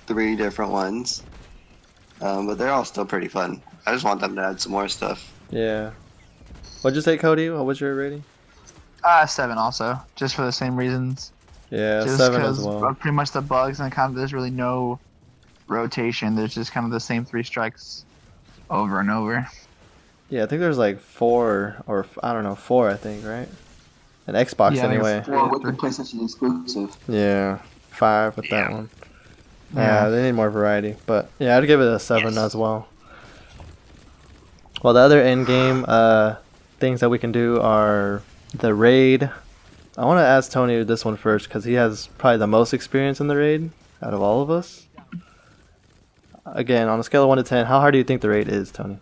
3 different ones, but they're all still pretty fun. I just want them to add some more stuff. Yeah. What'd you say, Cody? What was your rating? 7 also, just for the same reasons. Yeah, Just 7 as because well. pretty much the bugs and kind of there's really no rotation. There's just kind of the same 3 strikes over and over. Yeah, I think there's 4 or I don't know, 4 I think, right? An Xbox Yeah, I think anyway. it's Or with the PlayStation exclusive. Yeah, 5 with that one. Yeah. Yeah, they need more variety, but yeah, I'd give it a 7 Yes. as well. Well, the other end game things that we can do are the raid. I want to ask Tony this one first because he has probably the most experience in the raid out of all of us. Again, on a scale of 1 to 10, how hard do you think the raid is, Tony?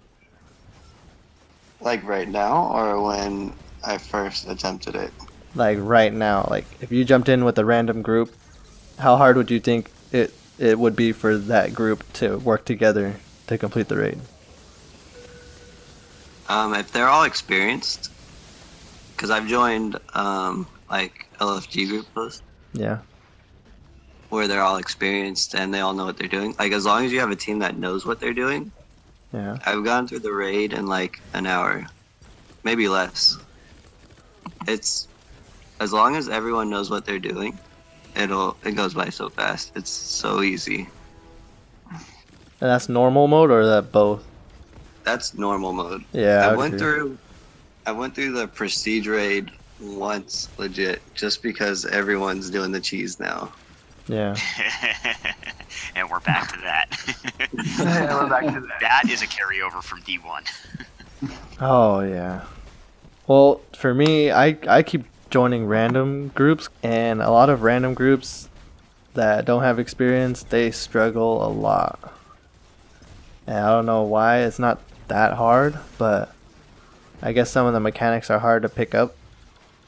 Right now, or when I first attempted it? Right now, if you jumped in with a random group, how hard would you think it would be for that group to work together to complete the raid? If they're all experienced, because I've joined LFG group posts Yeah. where they're all experienced and they all know what they're doing. As long as you have a team that knows what they're doing, Yeah. I've gone through the raid in an hour, maybe less. It's as long as everyone knows what they're doing, it goes by so fast. It's so easy. And that's normal mode or is that both? That's normal mode. Yeah, I I would went agree. through the prestige raid once, legit, just because everyone's doing the cheese now. Yeah. And we're back to that. Yeah, we're back to that. That is a carryover from D1. Oh yeah. Well, for me, I keep joining random groups, and a lot of random groups that don't have experience, they struggle a lot. And I don't know why. It's not that hard, but I guess some of the mechanics are hard to pick up.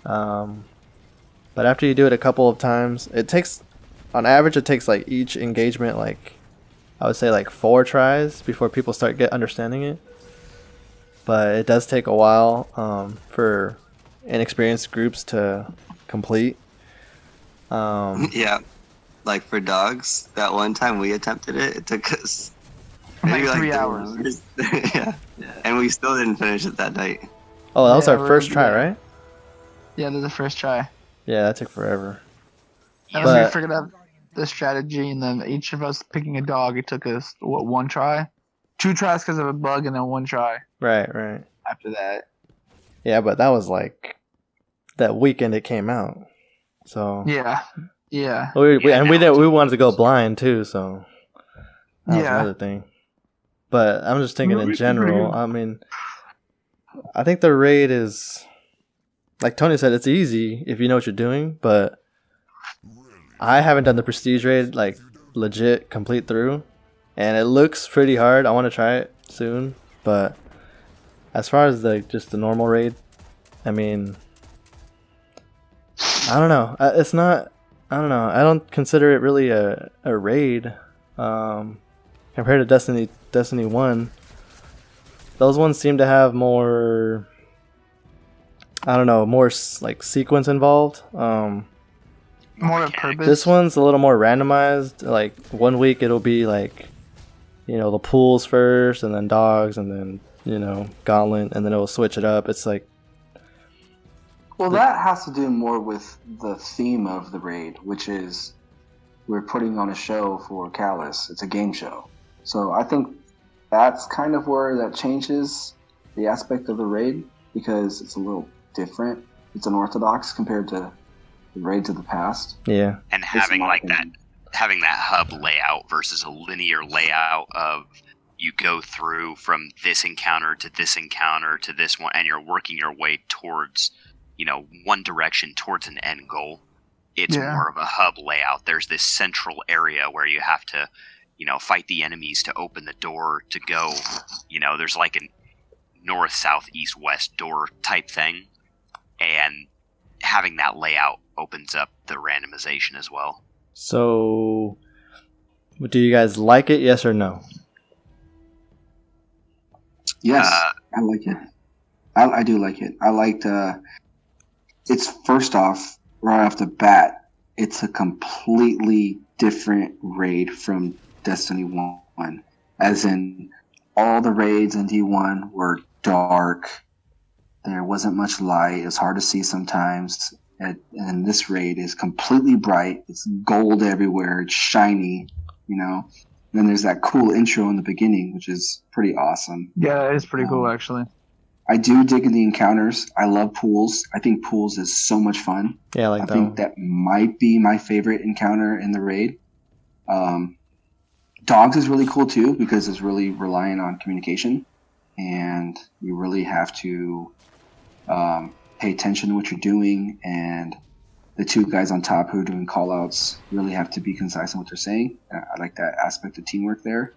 But after you do it a couple of times, on average it takes each engagement I would say 4 tries before people start understanding it. but it does take a while for inexperienced groups to complete. Yeah, like for dogs, that one time we attempted it, it took us maybe Like 3 3 hours. yeah, and we still didn't finish it that night. Oh, that was Yeah, our first try, yeah. right? Yeah, that's the first try. Yeah, that took forever. And But- then we figured out the strategy, and then each of us picking a dog, it took us, 1 try? 2 tries because of a bug, and then 1 try Right. after that. Yeah, but that was like that weekend it came out. So Yeah. Yeah. we Yeah, and we now didn't, it's we wanted to go blind too, so that was Yeah. another thing. But I'm just thinking in Really? general. I mean, I think the raid is, like Tony said, it's easy if you know what you're doing. But I haven't done the prestige raid like legit complete through, and it looks pretty hard. I want to try it soon, but as far as just the normal raid, I mean, I don't know. It's not. I don't know. I don't consider it really a raid compared to Destiny 1. Those ones seem to have more. I don't know, more like sequence involved. More of purpose. This one's a little more randomized. Like 1 week it'll be like, the pools first, and then dogs, and then gauntlet, and then it'll switch it up. It's like, Well, that has to do more with the theme of the raid, which is we're putting on a show for Callus. It's a game show. So I think that's kind of where that changes the aspect of the raid, because it's a little different. It's unorthodox compared to the raids of the past. yeah, And It's having my like opinion. having that hub layout versus a linear layout of you go through from this encounter to this encounter to this one, and you're working your way towards, one direction towards an end goal. It's Yeah. more of a hub layout. There's this central area where you have to, fight the enemies to open the door to go. There's like a north, south, east, west door type thing. And having that layout opens up the randomization as well. so do you guys like it, yes or no? Yes, I like it. I do like it. I liked. It's first off, right off the bat, it's a completely different raid from Destiny 1. As in, all the raids in D1 were dark. There wasn't much light. It was hard to see sometimes. And this raid is completely bright. It's gold everywhere. It's shiny, And then there's that cool intro in the beginning, which is pretty awesome. Yeah, it's pretty cool, actually. I do dig in the encounters. I love pools. I think pools is so much fun. Yeah, I I like that think one. that might be my favorite encounter in the raid. Dogs is really cool too, because it's really relying on communication, and you really have to pay attention to what you're doing, and the 2 guys on top who are doing callouts really have to be concise in what they're saying. I like that aspect of teamwork there.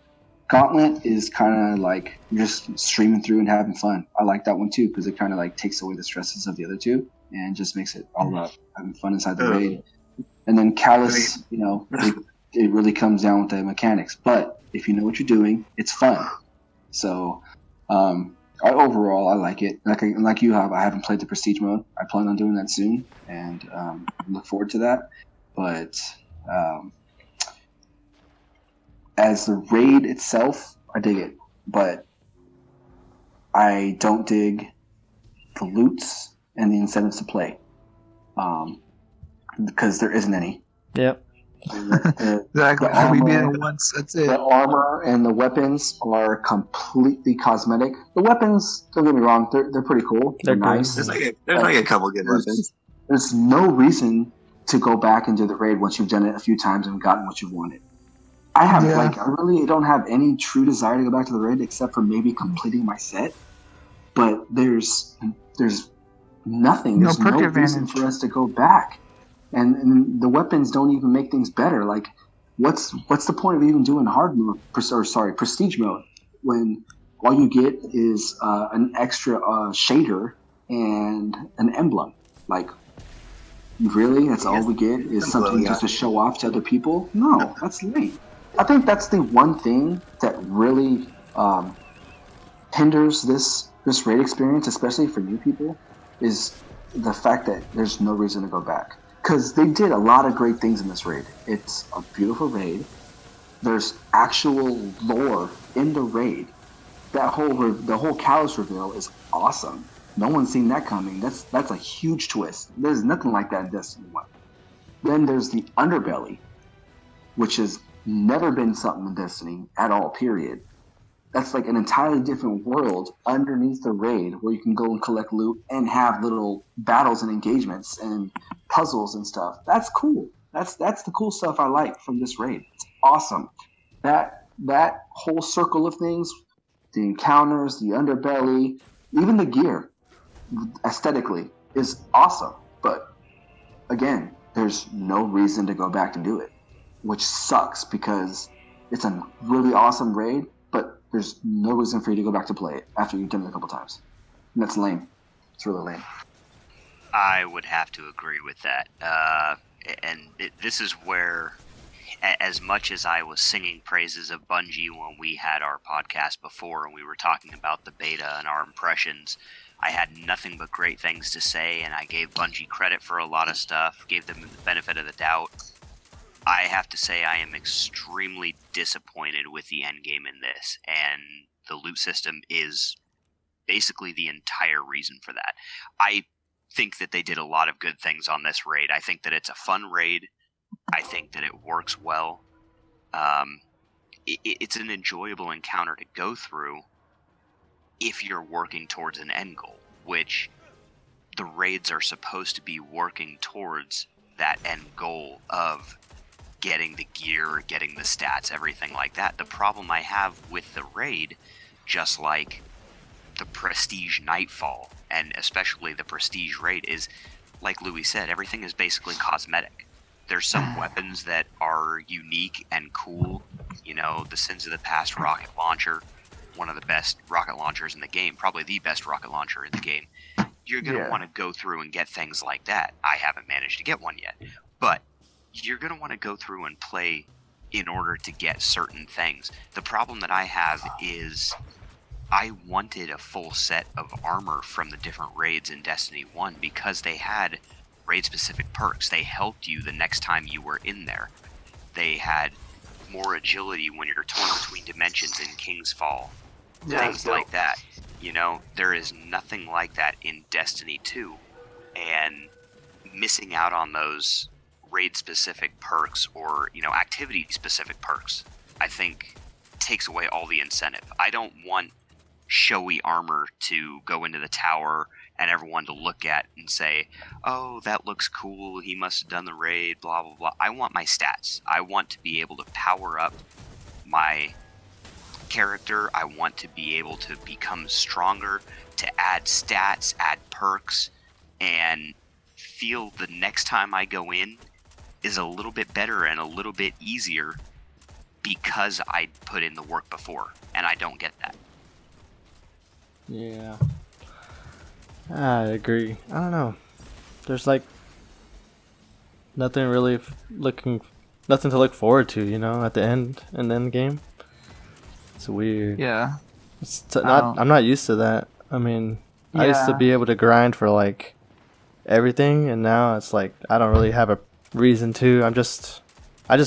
Gauntlet is kind of like you're just streaming through and having fun. I like that one too, because it kind of like takes away the stresses of the other 2 and just makes it all about having fun inside the raid. And then Callus, it really comes down with the mechanics. But if you know what you're doing, it's fun. So overall, I like it. Like you have, I haven't played the Prestige mode. I plan on doing that soon, and look forward to that. But as the raid itself, I dig it. But I don't dig the loots and the incentives to play, because there isn't any. Yep. Exactly. The We beat armor- it once. That's it. The armor and the weapons are completely cosmetic. The weapons, don't get me wrong, they're pretty cool. They're good. nice. There's like a couple good weapons. There's no reason to go back and do the raid once you've done it a few times and gotten what you wanted. I really don't have any true desire to go back to the raid except for maybe completing my set. But there's nothing. No There's perk no reason advantage. for us to go back. And the weapons don't even make things better. Like, what's the point of even doing hard mode, prestige mode, when all you get is an extra shader and an emblem? Like, really? That's all we get is something just to show off to other people? No, that's lame. I think that's the one thing that really hinders this raid experience, especially for new people, is the fact that there's no reason to go back. Because they did a lot of great things in this raid. It's a beautiful raid. There's actual lore in the raid. The whole Callus reveal is awesome. No one's seen that coming. That's a huge twist. There's nothing like that in Destiny 1. Then there's the Underbelly, which has never been something in Destiny at all, period. That's like an entirely different world underneath the raid where you can go and collect loot and have little battles and engagements and puzzles and stuff. That's cool. That's the cool stuff I like from this raid. It's awesome. That whole circle of things, the encounters, the Underbelly, even the gear, aesthetically, is awesome. But again, there's no reason to go back and do it, which sucks because it's a really awesome raid, but there's no reason for you to go back to play it after you've done it a couple times. And that's lame. It's really lame. I would have to agree with that. This is where, as much as I was singing praises of Bungie when we had our podcast before and we were talking about the beta and our impressions, I had nothing but great things to say, and I gave Bungie credit for a lot of stuff, gave them the benefit of the doubt. I have to say I am extremely disappointed with the endgame in this, and the loot system is basically the entire reason for that. I think that they did a lot of good things on this raid. I think that it's a fun raid. I think that it works well. It's an enjoyable encounter to go through if you're working towards an end goal, which the raids are supposed to be working towards that end goal of getting the gear, getting the stats, everything like that. The problem I have with the raid, just like the Prestige Nightfall, and especially the Prestige raid, is, like Louis said, everything is basically cosmetic. There's some weapons that are unique and cool. You know, the Sins of the Past rocket launcher, one of the best rocket launchers in the game, probably the best rocket launcher in the game. You're going to want to go through and get things like that. I haven't managed to get one yet. But you're going to want to go through and play in order to get certain things. The problem that I have is I wanted a full set of armor from the different raids in Destiny 1 because they had raid-specific perks. They helped you the next time you were in there. They had more agility when you're torn between dimensions in King's Fall. Things like that. You know, there is nothing like that in Destiny 2. And missing out on those raid-specific perks or, you know, activity-specific perks, I think takes away all the incentive. I don't want showy armor to go into the tower and everyone to look at and say, oh, that looks cool, he must have done the raid, blah, blah, blah. I want my stats. I want to be able to power up my character. I want to be able to become stronger, to add stats, add perks, and feel the next time I go in is a little bit better and a little bit easier because I put in the work before, and I don't get that. Yeah. I agree. I don't know. There's like nothing really nothing to look forward to, you know, at the end game. It's weird. Yeah. I'm not used to that. I mean, I used to be able to grind for like everything, and now it's like I don't really have a reason to. I just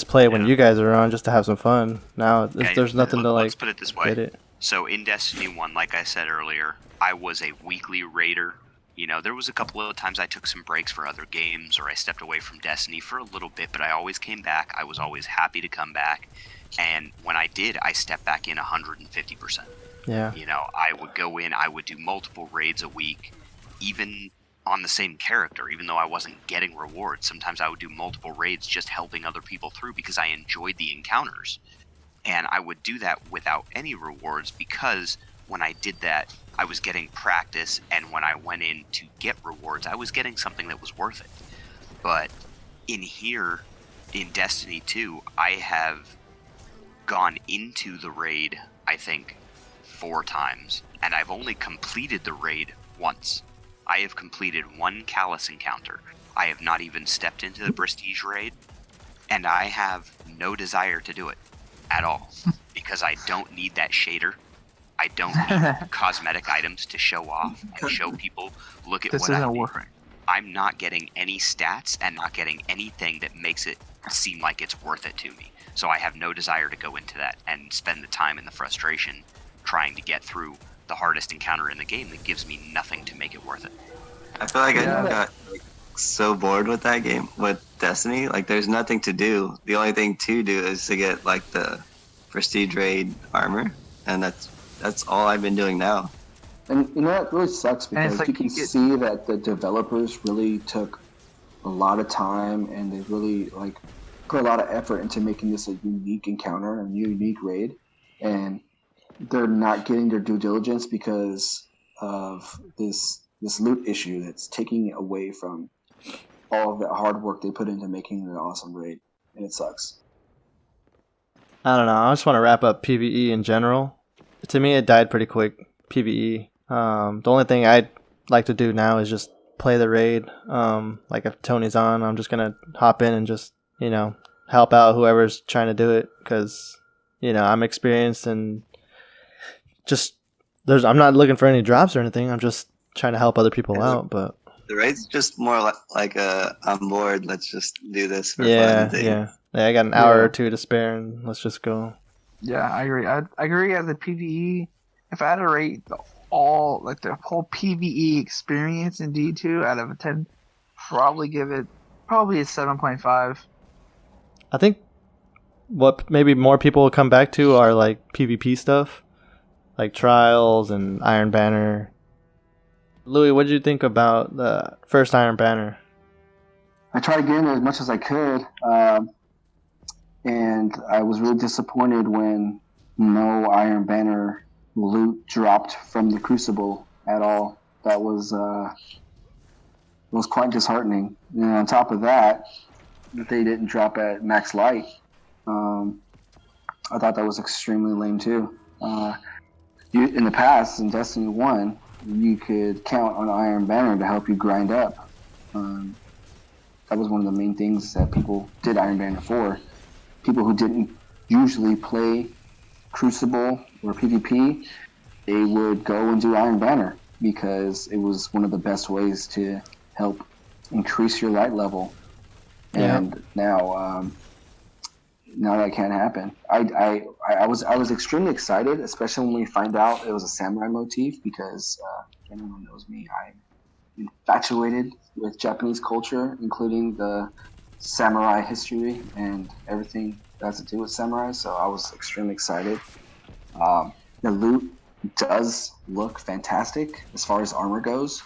play it when you guys are on just to have some fun. Now there's nothing to like. Let's put it this way. Get it. So in Destiny 1, like I said earlier, I was a weekly raider. You know, there was a couple of times I took some breaks for other games or I stepped away from Destiny for a little bit, but I always came back. I was always happy to come back. And when I did, I stepped back in 150%. Yeah. You know, I would go in, I would do multiple raids a week, even on the same character, even though I wasn't getting rewards. Sometimes I would do multiple raids just helping other people through because I enjoyed the encounters. And I would do that without any rewards because when I did that, I was getting practice, and when I went in to get rewards, I was getting something that was worth it. But in here, in Destiny 2, I have gone into the raid, I think, 4 times, and I've only completed the raid once. I have completed 1 Callus encounter. I have not even stepped into the Prestige raid, and I have no desire to do it at all because I don't need that shader. I I don't need cosmetic items to show off and show people, look at This what isn't I did. Warframe. I'm not getting any stats and not getting anything that makes it seem like it's worth it to me. So I have no desire to go into that and spend the time and the frustration trying to get through the hardest encounter in the game that gives me nothing to make it worth it. I feel like Yeah. I got like, so bored with that game, with Destiny. Like, there's nothing to do. The only thing to do is to get like the prestige raid armor, and that's all I've been doing now. And you know what really sucks And it's because like you can you get- see that the developers really took a lot of time and they really like put a lot of effort into making this a unique encounter, a unique raid, and they're not getting their due diligence because of this loot issue that's taking away from all of the hard work they put into making an awesome raid, and it sucks. I don't know. I just want to wrap up PvE in general. To me, it died pretty quick. PvE. The only thing I'd like to do now is just play the raid. Like if Tony's on, I'm just gonna hop in and just help out whoever's trying to do it because I'm experienced and just I'm not looking for any drops or anything. I'm just trying to help other people out. But The raid's just more like a I'm bored. Let's just do this for yeah, fun thing. yeah. I got an hour Yeah. or two to spare, and let's just go. Yeah, I agree. I agree as a PVE. If I had to rate the whole PVE experience in D2 out of a 10, probably give it a 7.5. I think what maybe more people will come back to are like PvP stuff, like Trials and Iron Banner. Louis, what did you think about the first Iron Banner? I tried getting as much as I could, and I was really disappointed when no Iron Banner loot dropped from the Crucible at all. That was quite disheartening. And on top of that, they didn't drop at Max Light. I thought that was extremely lame too. In the past, in Destiny 1, you could count on Iron Banner to help you grind up. That was one of the main things that people did Iron Banner for. People who didn't usually play Crucible or PvP, they would go and do Iron Banner because it was one of the best ways to help increase your light level. Yeah. And now that can't happen. I was extremely excited, especially when we find out it was a samurai motif, because if anyone knows me, I'm infatuated with Japanese culture, including the samurai history and everything that has to do with samurai. So I was extremely excited. The loot does look fantastic as far as armor goes.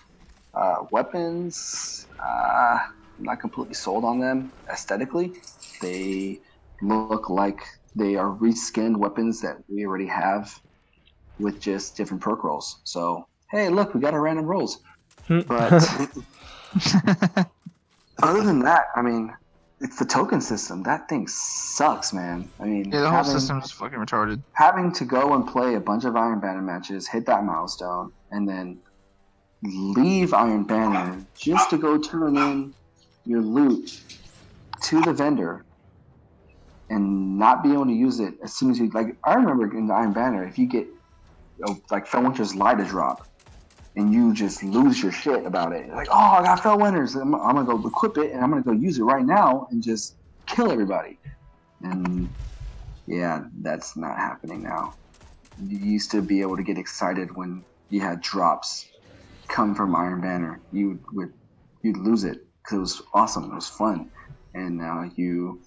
Weapons, I'm not completely sold on them aesthetically. They look like they are reskinned weapons that we already have with just different perk rolls. So, hey, look, we got our random rolls. But other than that, I mean, it's the token system. That thing sucks, man. I mean, Yeah, the whole system is fucking retarded. having to go and play a bunch of Iron Banner matches, hit that milestone, and then leave Iron Banner just to go turn in your loot to the vendor and not be able to use it as soon as you like. I remember in the Iron Banner, if you get like Fellwinter's Lie to drop, and you just lose your shit about it, like, oh, I got Fellwinter's, I'm gonna go equip it and I'm gonna go use it right now and just kill everybody. And yeah, that's not happening now. You used to be able to get excited when you had drops come from Iron Banner. You'd lose it because it was awesome, it was fun, and now you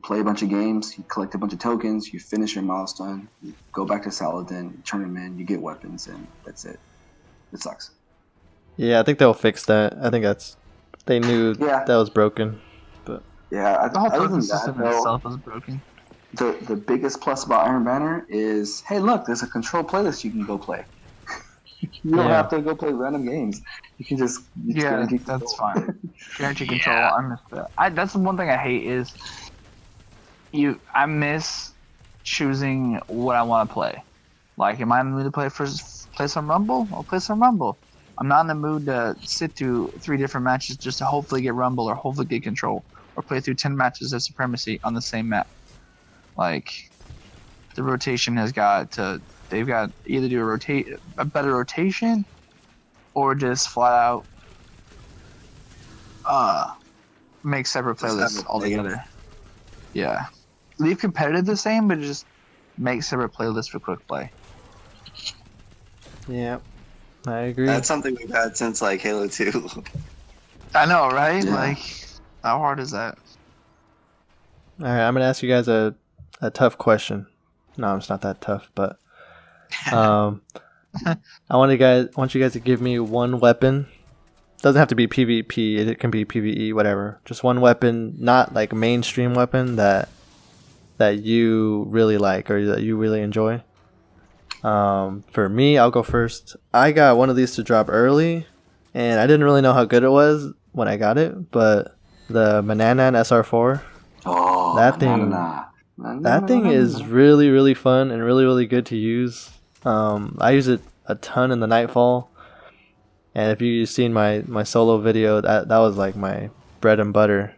play a bunch of games, you collect a bunch of tokens, you finish your milestone, you go back to Saladin, turn them in, you get weapons, and that's it. It sucks. Yeah, I think they'll fix that. I think they knew Yeah. that was broken. Yeah, The whole other token than that, system though, itself is broken. the biggest plus about Iron Banner is, hey, look, there's a control playlist you can go play. You don't Yeah. have to go play random games. You can just Yeah, guarantee that's control. fine. Guarantee Yeah. control. I miss that. That's the one thing I hate is I miss choosing what I want to play. Like, am I in the mood to play some Rumble? I'll play some Rumble. I'm not in the mood to sit through 3 different matches just to hopefully get Rumble or hopefully get control, or play through 10 matches of Supremacy on the same map. Like, the rotation has got to they've got either do a better rotation, or just flat out make separate Just have playlists it altogether. Yeah, leave competitive the same, but just make separate playlists for quick play. Yeah, I agree. That's something we've had since like Halo 2. I know, right? Yeah. Like, how hard is that? All right, I'm gonna ask you guys a tough question. No, it's not that tough, but I want you guys to give me one weapon. Doesn't have to be PvP. It can be PvE, whatever. Just one weapon, not like mainstream weapon that you really like or that you really enjoy. For me, I'll go first. I got one of these to drop early, and I didn't really know how good it was when I got it, but the Mananan SR4. Oh, That thing- That thing is really, really fun and really, really good to use. I use it a ton in the Nightfall. And if you've seen my solo video, that was like my bread and butter.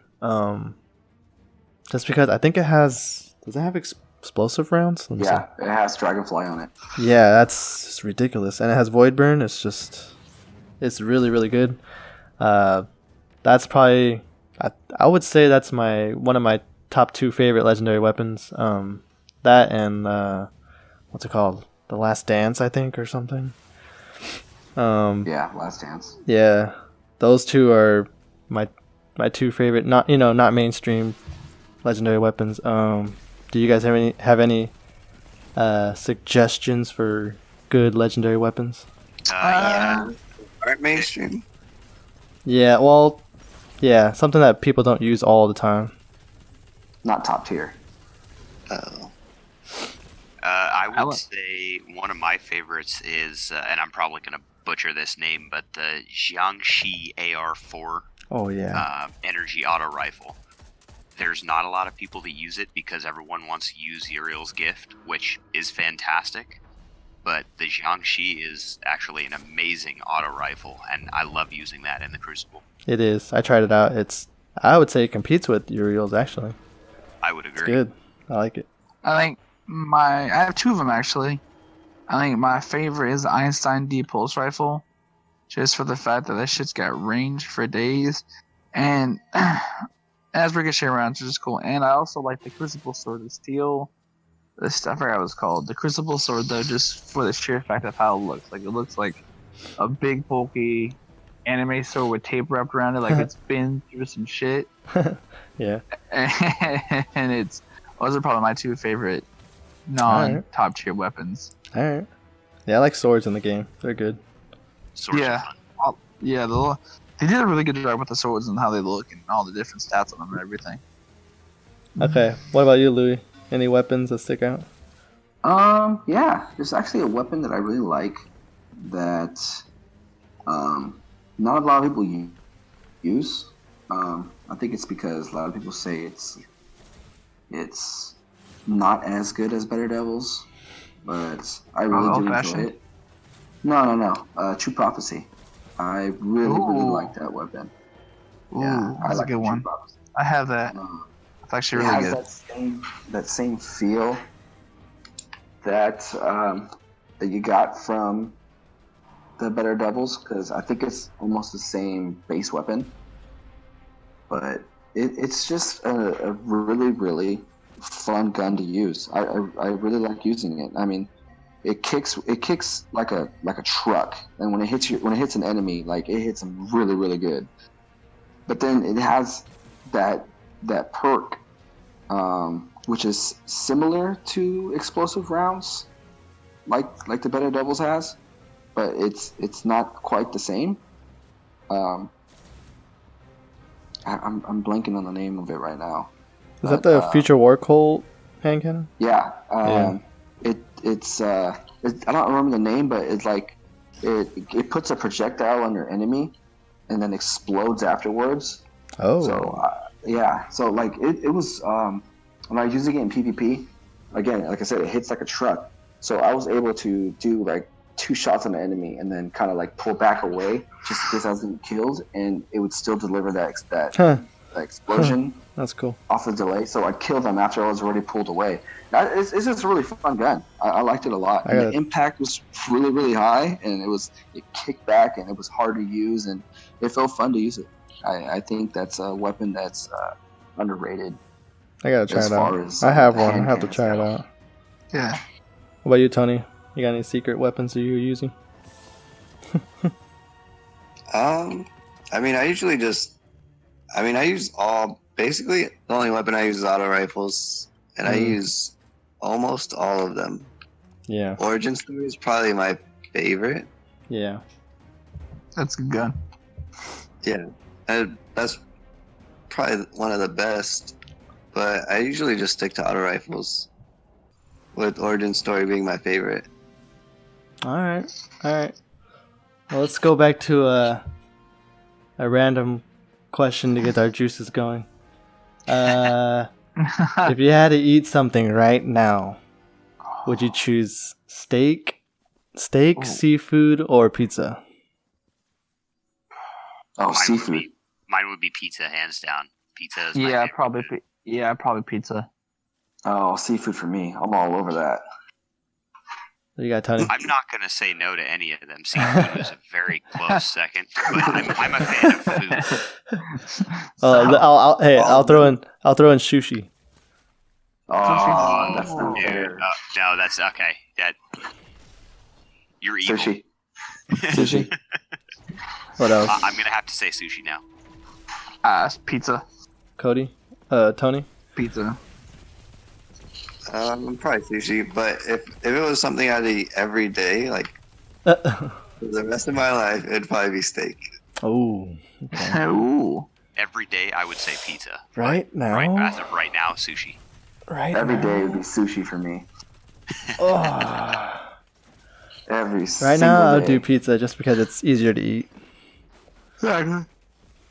Just because I think it has... Does it have explosive rounds? Let me Yeah, it has Dragonfly on it. see. Yeah, that's just ridiculous. And it has Void Burn. It's really, really good. That's probably... I would say that's one of my top 2 favorite legendary weapons. That and what's it called? The Last Dance, I think, or something. Yeah, Last Dance. Yeah, those two are my 2 favorite. Not mainstream legendary weapons. Do you guys have any suggestions for good legendary weapons? Yeah. Aren't mainstream. Yeah, well, yeah, something that people don't use all the time. Not top tier. Oh. I I would li- say one of my favorites is, and I'm probably going to butcher this name, but the Jiangxi AR4 Oh yeah, energy auto rifle. There's not a lot of people that use it because everyone wants to use Uriel's gift, which is fantastic. But the Jiangxi is actually an amazing auto rifle, and I love using that in the Crucible. it is. I tried it out. I would say it competes with Uriel's actually. I would It's agree. good. I like it. I think I have 2 of them actually. I think my favorite is the Einstein D Pulse rifle, just for the fact that shit's got range for days, and as ricochet rounds, which is cool. And I also like the Crucible Sword, the steel. I forgot what it was called. The Crucible Sword, though, just for the sheer fact of how it looks. Like, it looks like a big, bulky anime sword with tape wrapped around it, like it's been through some shit. Yeah. And those are probably my 2 favorite non-top tier weapons. All right. Yeah, I like swords in the game. They're good. Swords Yeah. are fun. Yeah, they did a really good job with the swords and how they look and all the different stats on them and everything. Okay. What about you, Louis? Any weapons that stick out? Yeah, there's actually a weapon that I really like that not a lot of people use. I think it's because a lot of people say it's not as good as Better Devils, but I really do enjoy Old-fashioned? it. No. True Prophecy. I really Ooh. like that weapon. Ooh, I that's a like good True one. Prophecy. I have that. It's actually It really has good. that same feel that that you got from the Better Devils, because I think it's almost the same base weapon, but it's just a really, really fun gun to use. I really like using it. I mean, it kicks like a truck, and when it hits an enemy, like it hits them really, really good. But then it has that perk, which is similar to explosive rounds, like the Better Devils has, but it's not quite the same. I'm blanking on the name of it right now. Is that the Future War Colt hand cannon? Yeah. Yeah. It's I don't remember the name, but it's like it puts a projectile on your enemy and then explodes afterwards. Oh. So yeah, so like it was when I was using it in PvP, again, like I said, it hits like a truck. So I was able to do like 2 shots on the enemy and then kind of like pull back away just in case I was getting killed, and it would still deliver that Huh. explosion That's cool. off the delay, so I'd kill them after I was already pulled away. It's just a really fun gun. I liked it a lot. And the impact was really, really high, and it kicked back, and it was hard to use, and it felt fun to use it. I think that's a weapon that's underrated. I gotta try as it far out. as, I have one. I hand have to cannons try it go. out. Yeah. What about you, Tony? You got any secret weapons that you're using? I mean, I use basically the only weapon I use is auto rifles, and I use almost all of them. Yeah. Origin Story is probably my favorite. Yeah. That's a good gun. Yeah, that's probably one of the best, but I usually just stick to auto rifles, with Origin Story being my favorite. All right. Well, let's go back to a random question to get our juices going. If you had to eat something right now, would you choose steak, seafood, or pizza? Oh, seafood. Mine would be pizza, hands down. Pizza is my Yeah, favorite. probably pizza. Oh, seafood for me. I'm all over that. What do you got, Tony? I'm not going to say no to any of them. Seafood is a very close second, but I'm a fan of food. I'll throw in sushi. Oh, that's not Dude, fair. no, that's okay. You're evil. Sushi. What else? I'm going to have to say sushi now. Pizza. Cody? Tony? Pizza. Probably sushi, but if it was something I'd eat every day, like for the rest of my life, it'd probably be steak. Oh. Okay. Ooh. Every day, I would say pizza. Right now? As of right now, sushi. Right Every now? day would be sushi for me. Oh. Every Right now, I'll day. do pizza just because it's easier to eat. Exactly.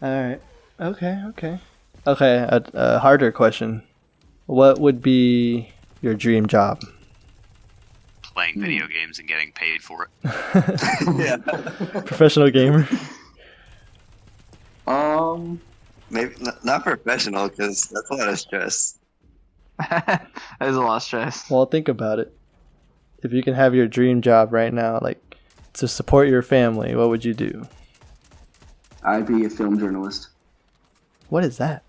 Alright. Okay, a harder question. What would be your dream job? Playing video games and getting paid for it. Yeah, Professional gamer? maybe not professional because that's a lot of stress. That is a lot of stress. Well, think about it. If you can have your dream job right now, like to support your family, what would you do? I'd be a film journalist. What is that?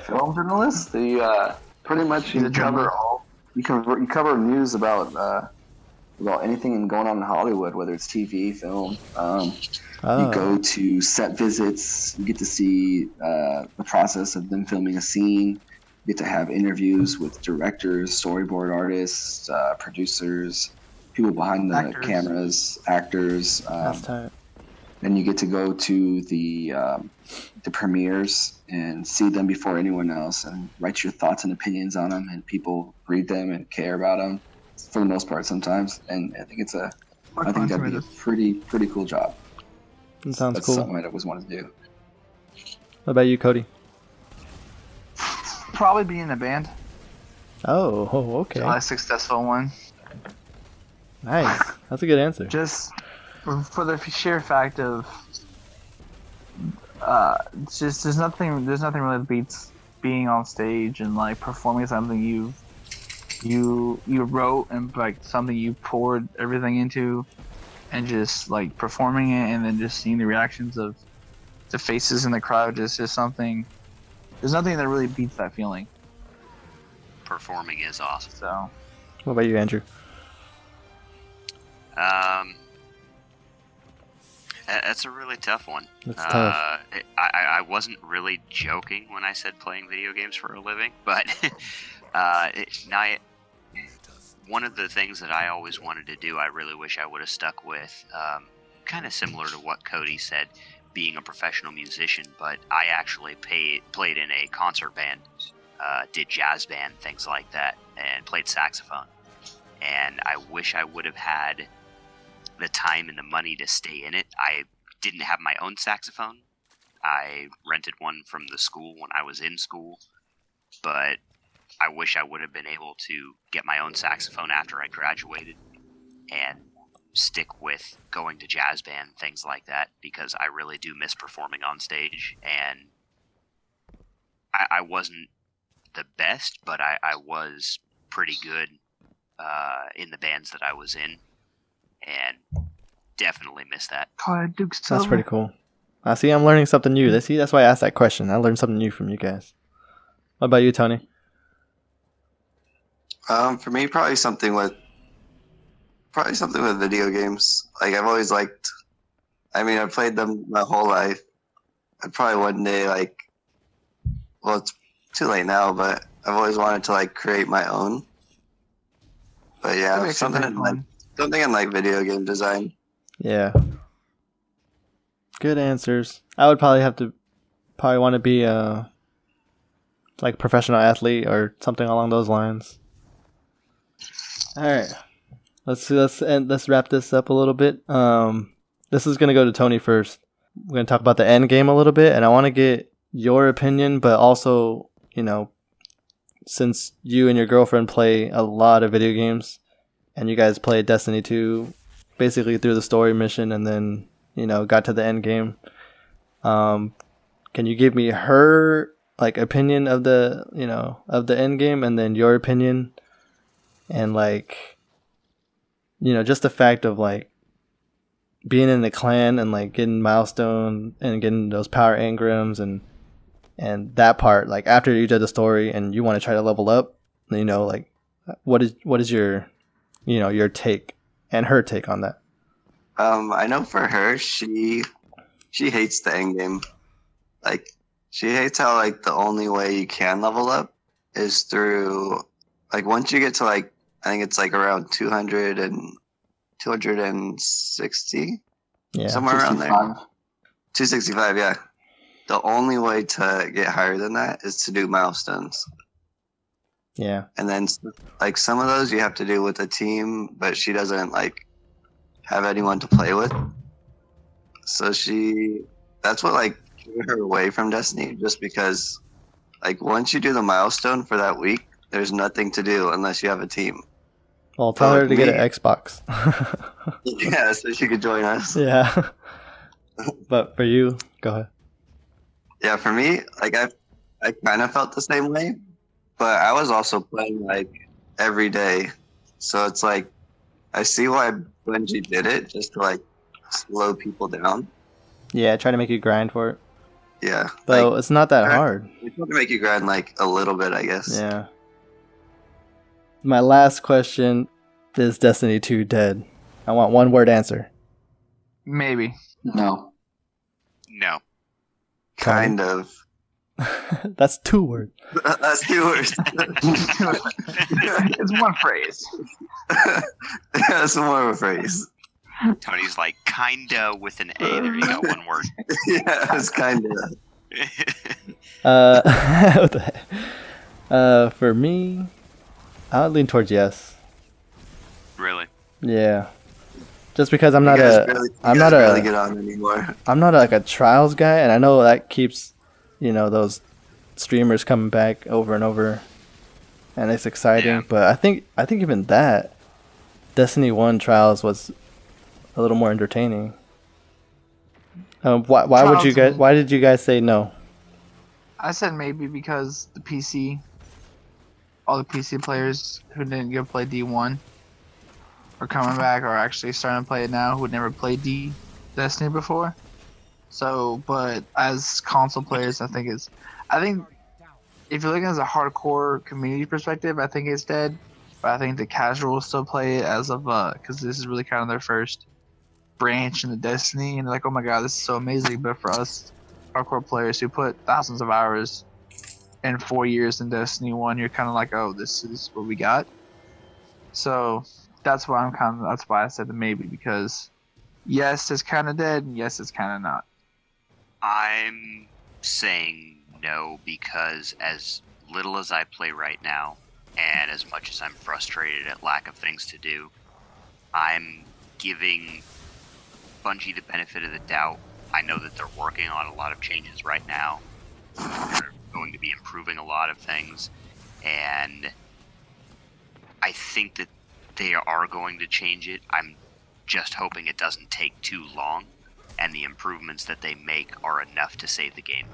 Film journalist? Pretty much you cover news about anything going on in Hollywood, whether it's TV, film. You go to set visits. You get to see the process of them filming a scene. You get to have interviews with directors, storyboard artists, producers, people behind the cameras, actors. That's tight. Then you get to go to the premieres and see them before anyone else, and write your thoughts and opinions on them, and people read them and care about them for the most part sometimes. And I think that'd be a pretty cool job. That sounds That's cool. something I'd always wanted to do. What about you, Cody? Probably be in a band. Oh, okay. A successful one. Nice. That's a good answer. Just for the sheer fact of just there's nothing really that beats being on stage and like performing something you wrote and like something you poured everything into, and just like performing it and then just seeing the reactions of the faces in the crowd is just something. There's nothing that really beats that feeling. Performing is awesome. So What about you, Andrew? That's a really tough one. That's tough. I wasn't really joking when I said playing video games for a living, but one of the things that I always wanted to do, I really wish I would have stuck with, kind of similar to what Cody said, being a professional musician, but I actually played in a concert band, did jazz band, things like that, and played saxophone. And I wish I would have had the time and the money to stay in it. I didn't have my own saxophone. I rented one from the school when I was in school, but I wish I would have been able to get my own saxophone after I graduated and stick with going to jazz band, things like that, because I really do miss performing on stage. And I wasn't the best, but I was pretty good in the bands that I was in, and definitely miss that. Duke's That's pretty cool. I see. I'm learning something new. That's why I asked that question. I learned something new from you guys. What about you, Tony? For me, probably something with video games. Like I've always liked. I mean, I've played them my whole life. I'd probably one day well, it's too late now, but I've always wanted to create my own. But yeah, something in video game design. Yeah. Good answers. I would probably want to be a professional athlete or something along those lines. All right. Let's wrap this up a little bit. This is gonna go to Tony first. We're gonna talk about the end game a little bit, and I want to get your opinion, but also, since you and your girlfriend play a lot of video games, and you guys played Destiny 2 basically through the story mission, and then got to the end game. Can you give me her opinion of the of the end game, and then your opinion, and just the fact of being in the clan and getting milestone and getting those power engrams and that part, after you did the story and you want to try to level up, what is your your take and her take on that? I know for her, she hates the end game. She hates how the only way you can level up is through once you get to I think it's around 200 and 260, somewhere around there. 265, yeah. The only way to get higher than that is to do milestones. Yeah. And then some of those you have to do with a team, but she doesn't have anyone to play with. So that's what drew her away from Destiny, just because once you do the milestone for that week, there's nothing to do unless you have a team. Well, tell her to get an Xbox. Yeah, so she could join us. Yeah. But for you, go ahead. Yeah, for me, I kind of felt the same way, but I was also playing every day. So it's I see why Bungie did it, just to slow people down. Yeah, try to make you grind for it. Yeah. But it's not that hard. It's going to make you grind a little bit, I guess. Yeah. My last question, is Destiny 2 dead? I want one word answer. Maybe. No. No. Kind of. That's 2 words. That's 2 words. It's one phrase. That's more of a phrase. Tony's kinda with an A. There you go, one word. Yeah, it's kind of. What the heck? For me, I would lean towards yes. Really? Yeah. Just because I'm not I'm not really get on anymore. I'm not a trials guy, and I know that keeps those streamers coming back over and over, and it's exciting. Yeah. But I think even that Destiny 1 trials was a little more entertaining. Why did you guys say no? I said maybe because all the PC players who didn't get to play D1 are coming back, or actually starting to play it now, who had never played Destiny before. So, but as console players, I think if you're looking as a hardcore community perspective, I think it's dead. But I think the casuals still play it as of because this is really kind of their first branch into Destiny, and they're like, oh my god, this is so amazing. But for us hardcore players who put thousands of hours in 4 years in Destiny 1, you're kind of like, oh, this is what we got. So that's why that's why I said the maybe, because yes, it's kind of dead, and yes, it's kind of not. I'm saying no, because as little as I play right now, and as much as I'm frustrated at lack of things to do, I'm giving Bungie the benefit of the doubt. I know that they're working on a lot of changes right now. They're going to be improving a lot of things, and I think that they are going to change it. I'm just hoping it doesn't take too long, and the improvements that they make are enough to save the game.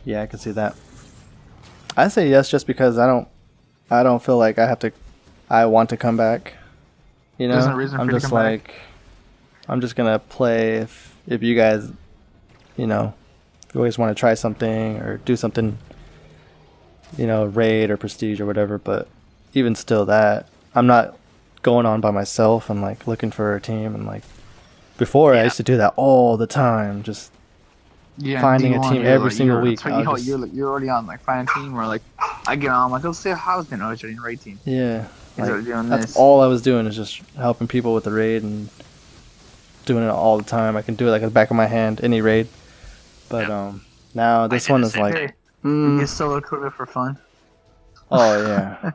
Yeah, I can see that. I say yes just because I don't feel like I want to come back. You know, There's no reason for I'm you to just come like, back. I'm just gonna play if you guys, you know, if you always want to try something or do something, you know, raid or prestige or whatever. But even still, that I'm not going on by myself and like looking for a team and like before I used to do that all the time, just Yeah, finding a D1, team you're every like- single you're- week. that's I'll why just- you're already on like find a team where like I get on, I'm like, let's see how's been always joining raid team. Yeah, He's already doing that's this. all I was doing is just helping people with the raid and doing it all the time. I can do it like at the back of my hand, any raid. But now this did one the is same like, thing. Hey, you get solo quota for fun. oh yeah,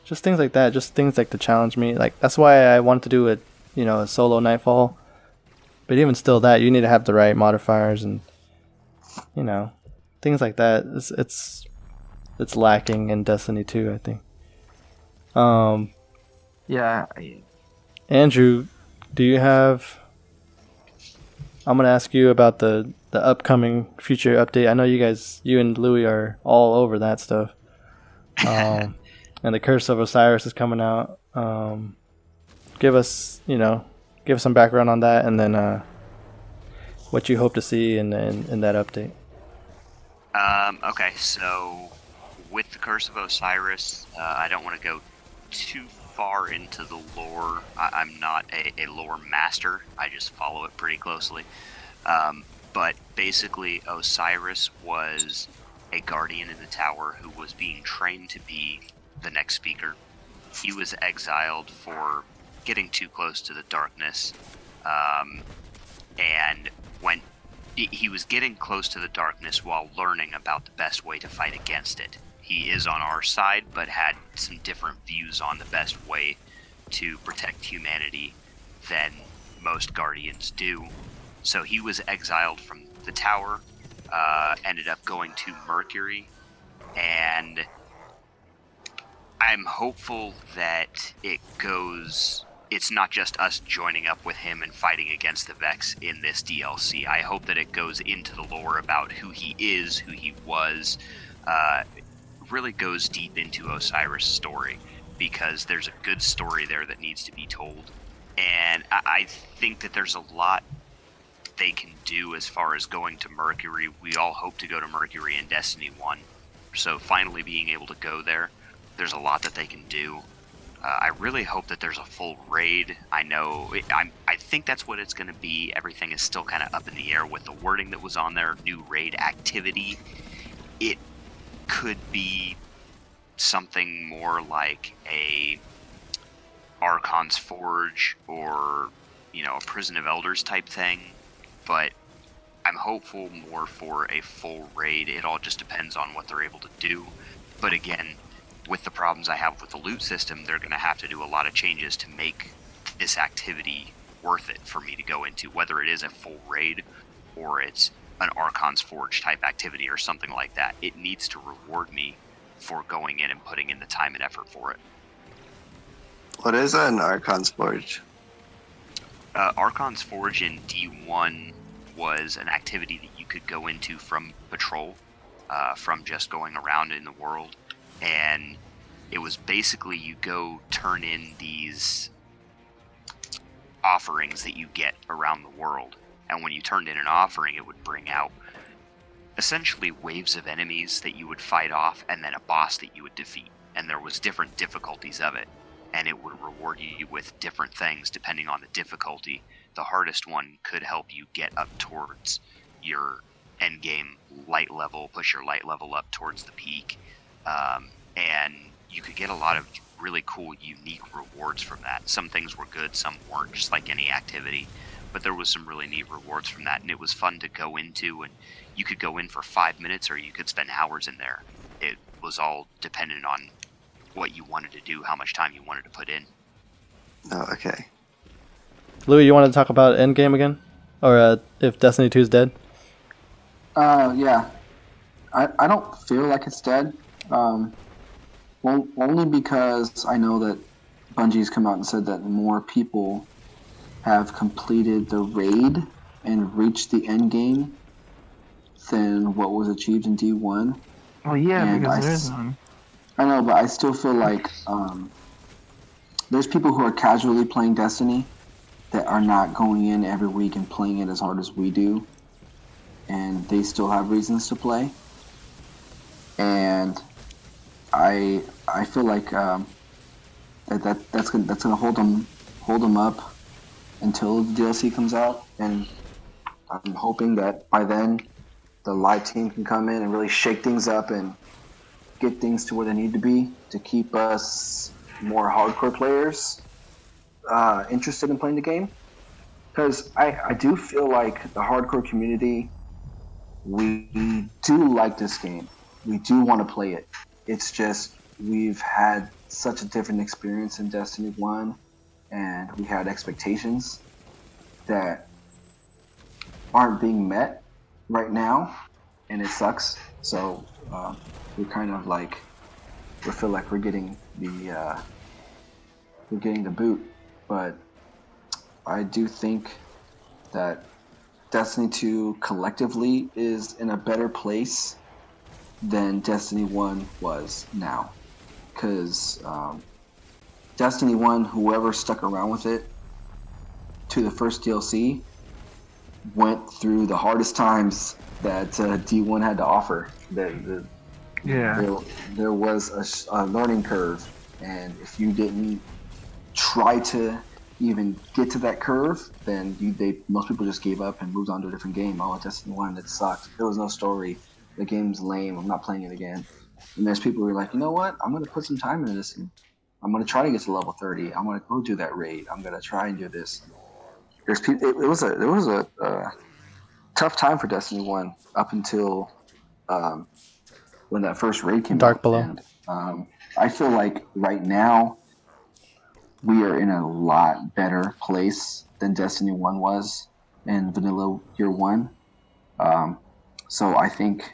just things like that, just things like to challenge me. Like that's why I wanted to do it, you know, a solo Nightfall. But even still, that you need to have the right modifiers and you know things like that. It's lacking in Destiny 2, I think. Yeah, Andrew, do you have? I'm gonna ask you about the upcoming future update. I know you and Louis are all over that stuff. And the Curse of Osiris is coming out. Give us some background on that, and then what you hope to see in that update. Okay, so with the Curse of Osiris, I don't want to go too far into the lore. I'm not a lore master. I just follow it pretty closely. But basically, Osiris was a guardian in the tower who was being trained to be the next speaker. He was exiled for getting too close to the darkness, and when he was getting close to the darkness while learning about the best way to fight against it. He is on our side, but had some different views on the best way to protect humanity than most guardians do. So he was exiled from the tower, ended up going to Mercury, and I'm hopeful that it's not just us joining up with him and fighting against the Vex in this DLC. I hope that it goes into the lore about who he is, who he was, really goes deep into Osiris' story, because there's a good story there that needs to be told. And I think that there's a lot they can do as far as going to Mercury. We all hope to go to Mercury in Destiny 1. So finally being able to go there's a lot that they can do. I really hope that there's a full raid. I think that's what it's going to be. Everything is still kind of up in the air with the wording that was on there. New raid activity. It could be something more like a Archon's Forge or, a Prison of Elders type thing. But I'm hopeful more for a full raid. It all just depends on what they're able to do. But again, with the problems I have with the loot system, they're going to have to do a lot of changes to make this activity worth it for me to go into, whether it is a full raid or it's an Archon's Forge type activity or something like that. It needs to reward me for going in and putting in the time and effort for it. What is an Archon's Forge? Archon's Forge in D1 was an activity that you could go into from patrol, from just going around in the world. And it was basically you go turn in these offerings that you get around the world. And when you turned in an offering, it would bring out essentially waves of enemies that you would fight off, and then a boss that you would defeat. And there was different difficulties of it. And it would reward you with different things depending on the difficulty. The hardest one could help you get up towards your end game light level, push your light level up towards the peak. And you could get a lot of really cool, unique rewards from that. Some things were good, some weren't, just like any activity. But there was some really neat rewards from that, and it was fun to go into. And you could go in for 5 minutes, or you could spend hours in there. It was all dependent on what you wanted to do, how much time you wanted to put in. Oh, okay. Louis, you want to talk about Endgame again? Or if Destiny 2 is dead? Yeah. I don't feel like it's dead. Well, only because I know that Bungie's come out and said that more people have completed the raid and reached the end game than what was achieved in D1. Well, yeah, And because there is none. I know, but I still feel like there's people who are casually playing Destiny that are not going in every week and playing it as hard as we do, and they still have reasons to play. And I feel like that's gonna hold them up until the DLC comes out, and I'm hoping that by then the live team can come in and really shake things up and get things to where they need to be to keep us more hardcore players interested in playing the game. Because I do feel like the hardcore community, we do like this game. We do want to play it. It's just we've had such a different experience in Destiny 1, and we had expectations that aren't being met right now, and it sucks. So we're kind of like, we feel like we're getting the boot. But I do think that Destiny 2 collectively is in a better place than Destiny 1 was now. Because Destiny 1, whoever stuck around with it to the first DLC, went through the hardest times that D1 had to offer. There was a learning curve, and if you didn't try to even get to that curve, then most people just gave up and moved on to a different game. Oh, Destiny 1, that sucked. There was no story. The game's lame. I'm not playing it again. And there's people who are like, you know what? I'm going to put some time into this. And I'm going to try to get to level 30. I'm going to go do that raid. I'm going to try and do this. There's people. It was a tough time for Destiny 1 up until when that first raid came Dark out. Below. And I feel like right now we are in a lot better place than Destiny 1 was in Vanilla Year 1. So I think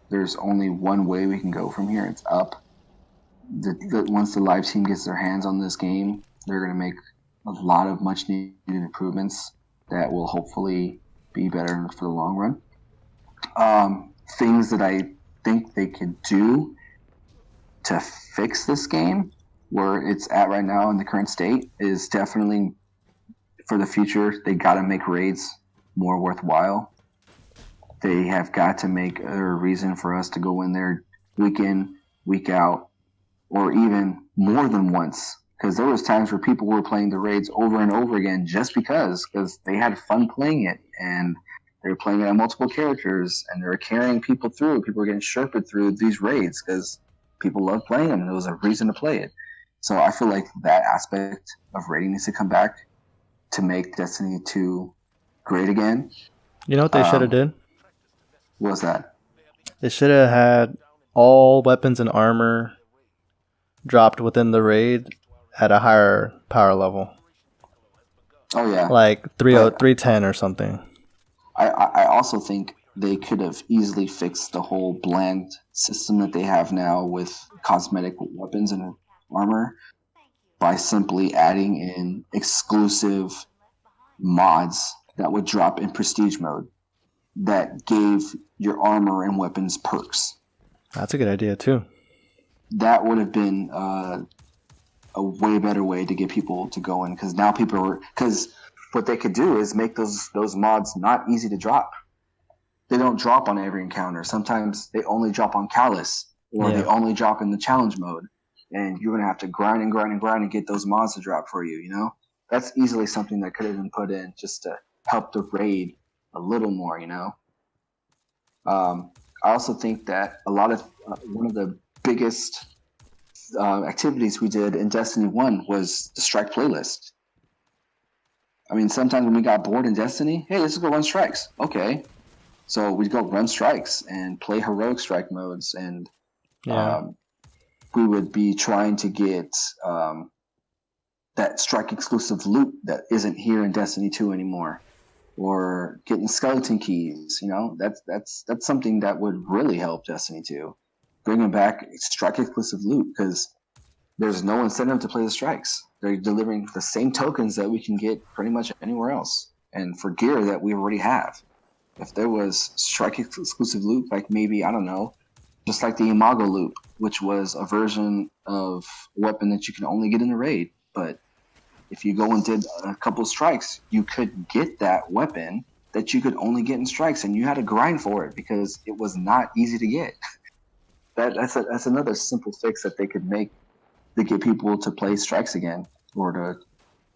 there's only one way we can go from here. It's up. Once the live team gets their hands on this game, they're going to make a lot of much needed improvements that will hopefully be better for the long run. Things that I think they could do to fix this game where it's at right now in the current state is definitely for the future. They got to make raids more worthwhile. They have got to make a reason for us to go in there week in, week out, or even more than once. Because there was times where people were playing the raids over and over again just because they had fun playing it, and they were playing it on multiple characters, and they were carrying people through. People were getting Sherped through these raids because people love playing them, and there was a reason to play it. So I feel like that aspect of raiding needs to come back to make Destiny 2 great again. You know what they should have did? What was that? They should have had all weapons and armor dropped within the raid at a higher power level. Oh yeah, like 310 or something. I also think they could have easily fixed the whole bland system that they have now with cosmetic weapons and armor by simply adding in exclusive mods that would drop in prestige mode that gave your armor and weapons perks. That's a good idea too. That would have been a way better way to get people to go in, because now because what they could do is make those mods not easy to drop. They don't drop on every encounter. Sometimes they only drop on Callus, or they only drop in the challenge mode, and you're gonna have to grind and get those mods to drop for you. You know, that's easily something that could have been put in just to help the raid a little more. You know, I also think that a lot of one of the biggest activities we did in Destiny 1 was the strike playlist. I mean, sometimes when we got bored in Destiny, hey, let's go run strikes. Okay. So we'd go run strikes and play heroic strike modes, and we would be trying to get that strike exclusive loot that isn't here in Destiny 2 anymore, or getting skeleton keys. You know, that's something that would really help Destiny 2. Bringing back strike exclusive loot, because there's no incentive to play the strikes. They're delivering the same tokens that we can get pretty much anywhere else, and for gear that we already have. If there was strike exclusive loot, like maybe, I don't know, just like the Imago loot, which was a version of a weapon that you can only get in a raid, but if you go and did a couple of strikes, you could get that weapon that you could only get in strikes, and you had to grind for it because it was not easy to get. That's another simple fix that they could make to get people to play strikes again, or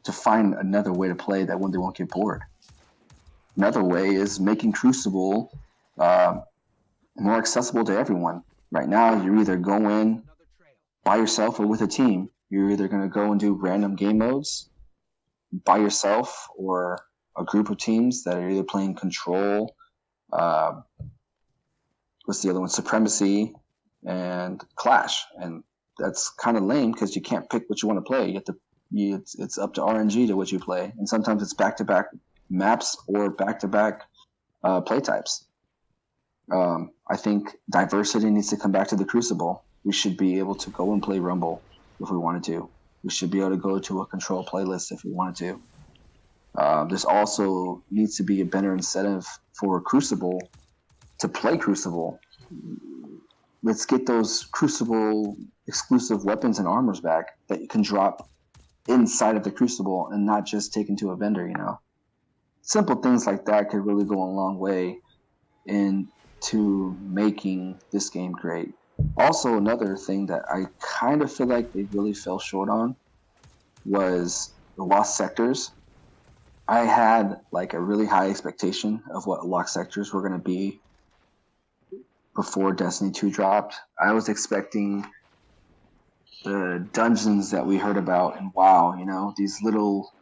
to find another way to play that when they won't get bored. Another way is making Crucible more accessible to everyone. Right now, you either go in by yourself or with a team. You're either going to go and do random game modes by yourself or a group of teams that are either playing Control, what's the other one? Supremacy and Clash. And that's kind of lame because you can't pick what you want to play. It's up to RNG to what you play. And sometimes it's back-to-back maps or back-to-back play types. I think diversity needs to come back to the Crucible. We should be able to go and play Rumble if we wanted to. We should be able to go to a Control playlist if we wanted to. There's also needs to be a better incentive for Crucible to play Crucible. Let's get those Crucible exclusive weapons and armors back that you can drop inside of the Crucible and not just take into a vendor, you know. Simple things like that could really go a long way into making this game great. Also, another thing that I kind of feel like they really fell short on was the Lost Sectors. I had like a really high expectation of what Lost Sectors were going to be before Destiny 2 dropped. I was expecting the dungeons that we heard about in WoW, you know, these little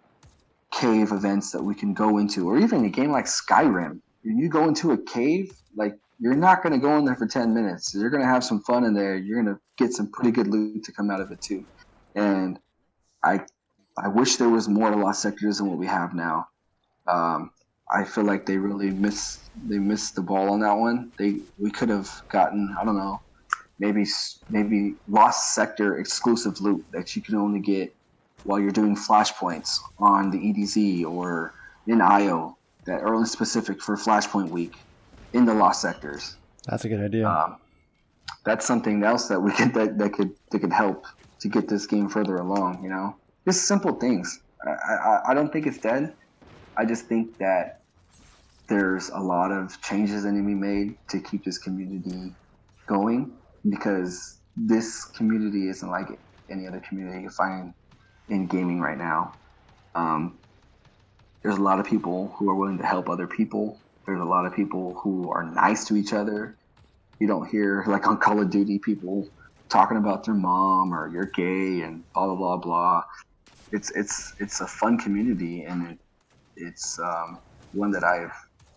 cave events that we can go into, or even a game like Skyrim. When you go into a cave, like, you're not going to go in there for 10 minutes. You're going to have some fun in there. You're going to get some pretty good loot to come out of it too. And I wish there was more Lost Sectors than what we have now. I feel like they really missed the ball on that one. We could have gotten, I don't know, maybe Lost Sector exclusive loot that you can only get while you're doing flashpoints on the EDZ or in IO that are only specific for Flashpoint Week in the Lost Sectors. That's a good idea. That's something else that we could that could help to get this game further along. You know, just simple things. I don't think it's dead. I just think that there's a lot of changes that need to be made to keep this community going, because this community isn't like any other community you find in gaming right now. There's a lot of people who are willing to help other people. There's a lot of people who are nice to each other. You don't hear, like on Call of Duty, people talking about their mom or you're gay and blah, blah, blah, blah. It's a fun community, and it's one that I've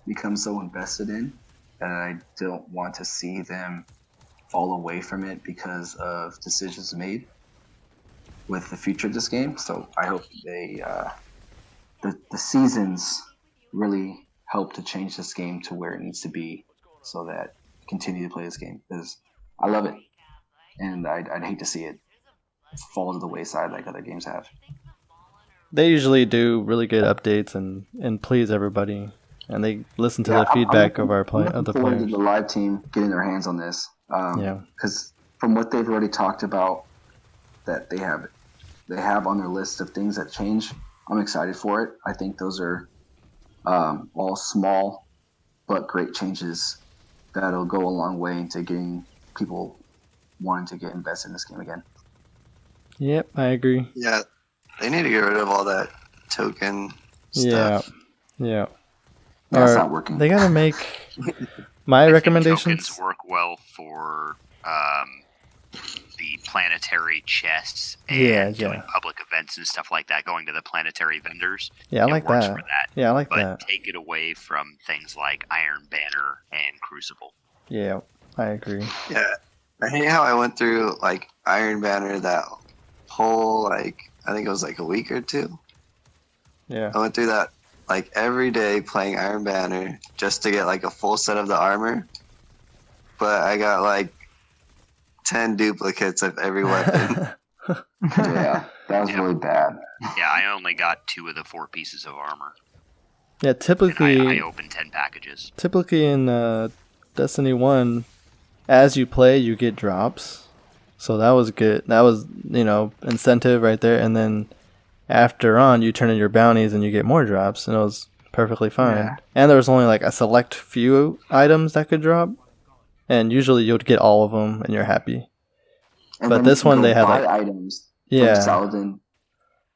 become so invested in that I don't want to see them fall away from it because of decisions made with the future of this game. So I hope they the seasons really help to change this game to where it needs to be, so that I continue to play this game, because I love it, and I'd hate to see it fall to the wayside like other games have. They usually do really good updates and please everybody, and they listen to the feedback of our of the players. The live team getting their hands on this, because from what they've already talked about that they have on their list of things that change, I'm excited for it. I think those are all small but great changes that'll go a long way into getting people wanting to get invested in this game again. Yep, I agree. Yeah, they need to get rid of all that token stuff. Yeah. That's not working. They gotta make my recommendations. Tokens work well for the planetary chests and doing public events and stuff like that, going to the planetary vendors. Yeah, I like that. For that. Yeah, I like but that. But take it away from things like Iron Banner and Crucible. Yeah, I agree. Yeah, I hate how I went through like Iron Banner that whole I think it was like a week or two. Yeah, I went through that like every day playing Iron Banner just to get like a full set of the armor, but I got like 10 duplicates of every weapon. Yeah, that was Yeah. really bad. Yeah, I only got 2 of the 4 pieces of armor. Yeah, And typically I opened 10 packages. in Destiny 1, as you play, you get drops. So that was good. That was, incentive right there. And then after on, you turn in your bounties and you get more drops, and it was perfectly fine. Yeah. And there was only like a select few items that could drop, and usually you'd get all of them, and you're happy. And But then this you can one go they had, buy like- items Yeah. from Saladin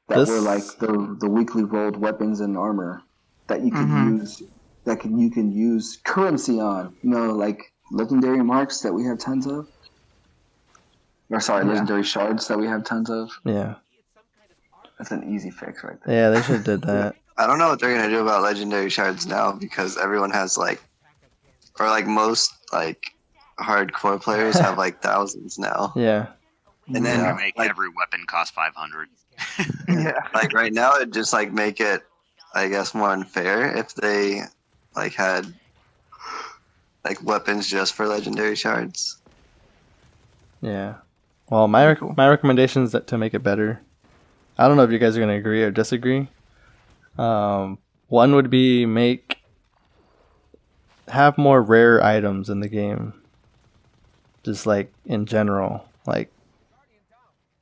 that This- were like the weekly rolled weapons and armor that you can Mhm. use you can use currency on. Like legendary marks that we have tons of. Or sorry, Yeah. legendary shards that we have tons of. Yeah, That's an easy fix right there. yeah, they should have did that. I don't know what they're gonna do about legendary shards now because everyone has most hardcore players have thousands now. Yeah, And then Yeah. Make like every weapon cost 500. Yeah. right now it just make it, I guess, more unfair if they had weapons just for legendary shards. yeah. Well, my recommendation is that to make it better. I don't know if you guys are gonna agree or disagree. One would be have more rare items in the game. Just in general,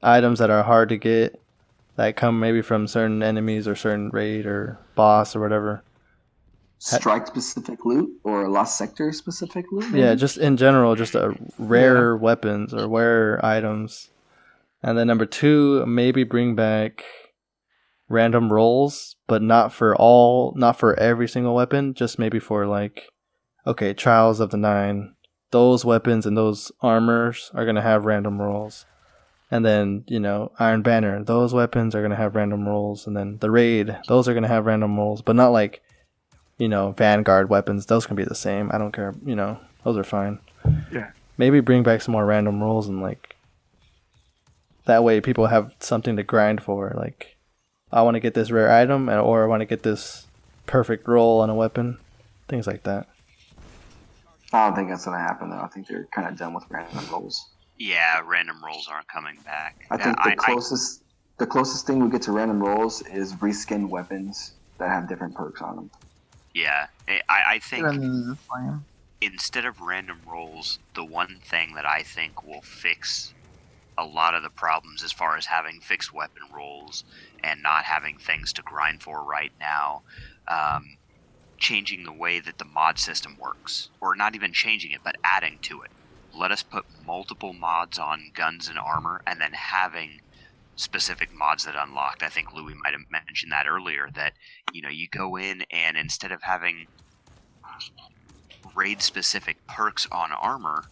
items that are hard to get, that come maybe from certain enemies or certain raid or boss or whatever. Strike specific loot or Lost Sector specific loot? maybe? Yeah, just in general, just rare weapons or rare items. And then number 2, maybe bring back random rolls, but not for every single weapon, just maybe for Trials of the Nine. Those weapons and those armors are going to have random rolls. And then, Iron Banner, those weapons are going to have random rolls. And then the Raid, those are going to have random rolls, but not Vanguard weapons. Those can be the same. I don't care. Those are fine. Yeah. Maybe bring back some more random rolls and that way people have something to grind for. I want to get this rare item or I want to get this perfect roll on a weapon. Things like that. I don't think that's going to happen, though. I think they're kind of done with random rolls. Yeah, random rolls aren't coming back. I think the closest thing we get to random rolls is reskin weapons that have different perks on them. Yeah, I think And the flame. instead of random rolls, the one thing that I think will fix a lot of the problems as far as having fixed weapon rolls and not having things to grind for right now, changing the way that the mod system works, or not even changing it, but adding to it. Let us put multiple mods on guns and armor, and then having specific mods that unlocked. I think Louis might have mentioned that earlier, that you go in and instead of having raid specific perks on armor,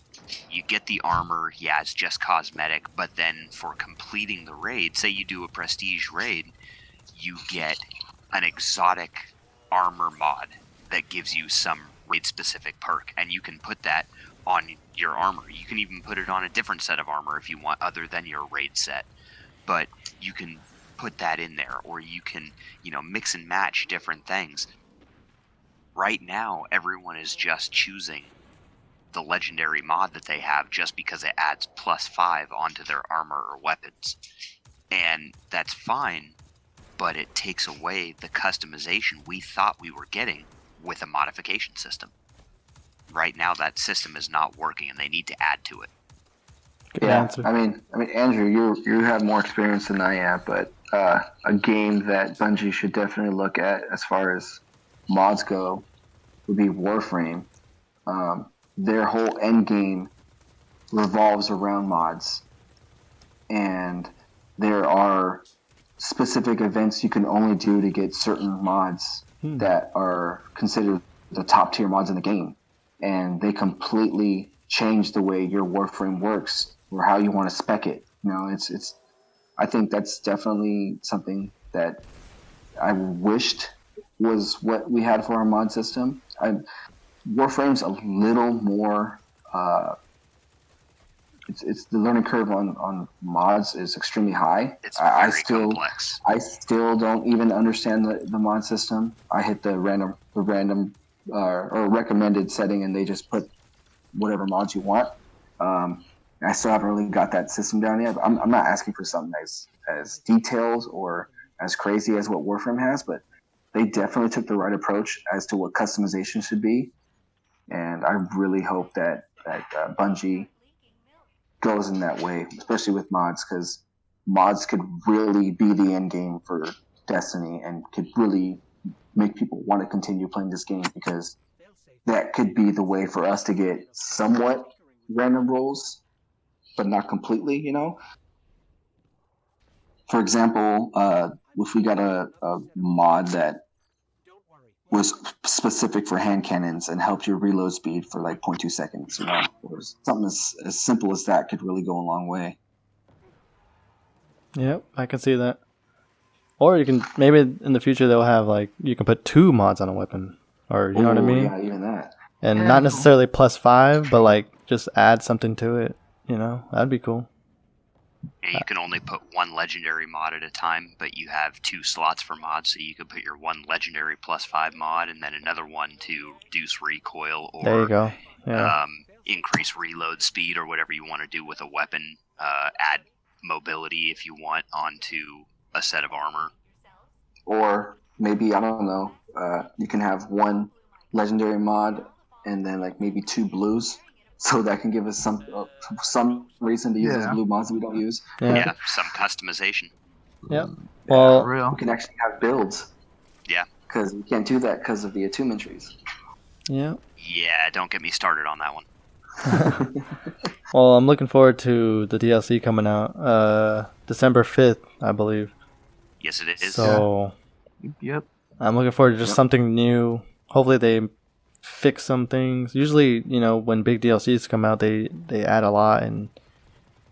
you get the armor. Yeah, it's just cosmetic, but then for completing the raid, say you do a prestige raid, you get an exotic armor mod that gives you some raid specific perk, and you can put that on your armor. You can even put it on a different set of armor if you want, other than your raid set. But you can put that in there, or you can, mix and match different things. Right now, everyone is just choosing the legendary mod that they have just because it adds +5 onto their armor or weapons. And that's fine, but it takes away the customization we thought we were getting with a modification system. Right now, that system is not working, and they need to add to it. Good Yeah, answer. I mean, Andrew, you have more experience than I have, but a game that Bungie should definitely look at as far as mods go would be Warframe. Their whole end game revolves around mods, and there are specific events you can only do to get certain mods that are considered the top tier mods in the game, and they completely change the way your Warframe works or how you want to spec it. It's. I think that's definitely something that I wished was what we had for our mod system. Warframe's a little more. It's the learning curve on mods is extremely high. It's very complex. I still don't even understand the mod system. I hit the random or recommended setting, and they just put whatever mods you want. I still haven't really got that system down yet. But I'm not asking for something as detailed or as crazy as what Warframe has, but they definitely took the right approach as to what customization should be. And I really hope that Bungie goes in that way, especially with mods, because mods could really be the end game for Destiny and could really make people want to continue playing this game, because that could be the way for us to get somewhat random rolls, but not completely, you know? For example, if we got a mod that was specific for hand cannons and helped your reload speed for like 0.2 seconds, you know, or something as simple as that could really go a long way. Yep, I can see that. Or you can, maybe in the future they'll have like, you can put 2 mods on a weapon, or you know what I mean? Yeah, even that. And Yeah, not cool. necessarily +5, but like just add something to it, you know? That'd be cool. Yeah, you can only put 1 legendary mod at a time, but you have 2 slots for mods, so you could put your 1 legendary +5 mod and then another one to reduce recoil or There you go. Yeah. increase reload speed or whatever you want to do with a weapon. Add mobility if you want onto a set of armor. Or maybe, I don't know, you can have 1 legendary mod and then like maybe 2 blues, so that can give us some reason to use those blue mods that we don't use. Yeah, some customization. Yep. For Well, real. We can actually have builds. Yeah. Because we can't do that because of the attunement trees. yeah. Yeah, don't get me started on that one. Well, I'm looking forward to the DLC coming out December 5th, I believe. Yes, it is. So Yep. I'm looking forward to just something new. Hopefully they fix some things. Usually, you know, when big DLCs come out, they add a lot and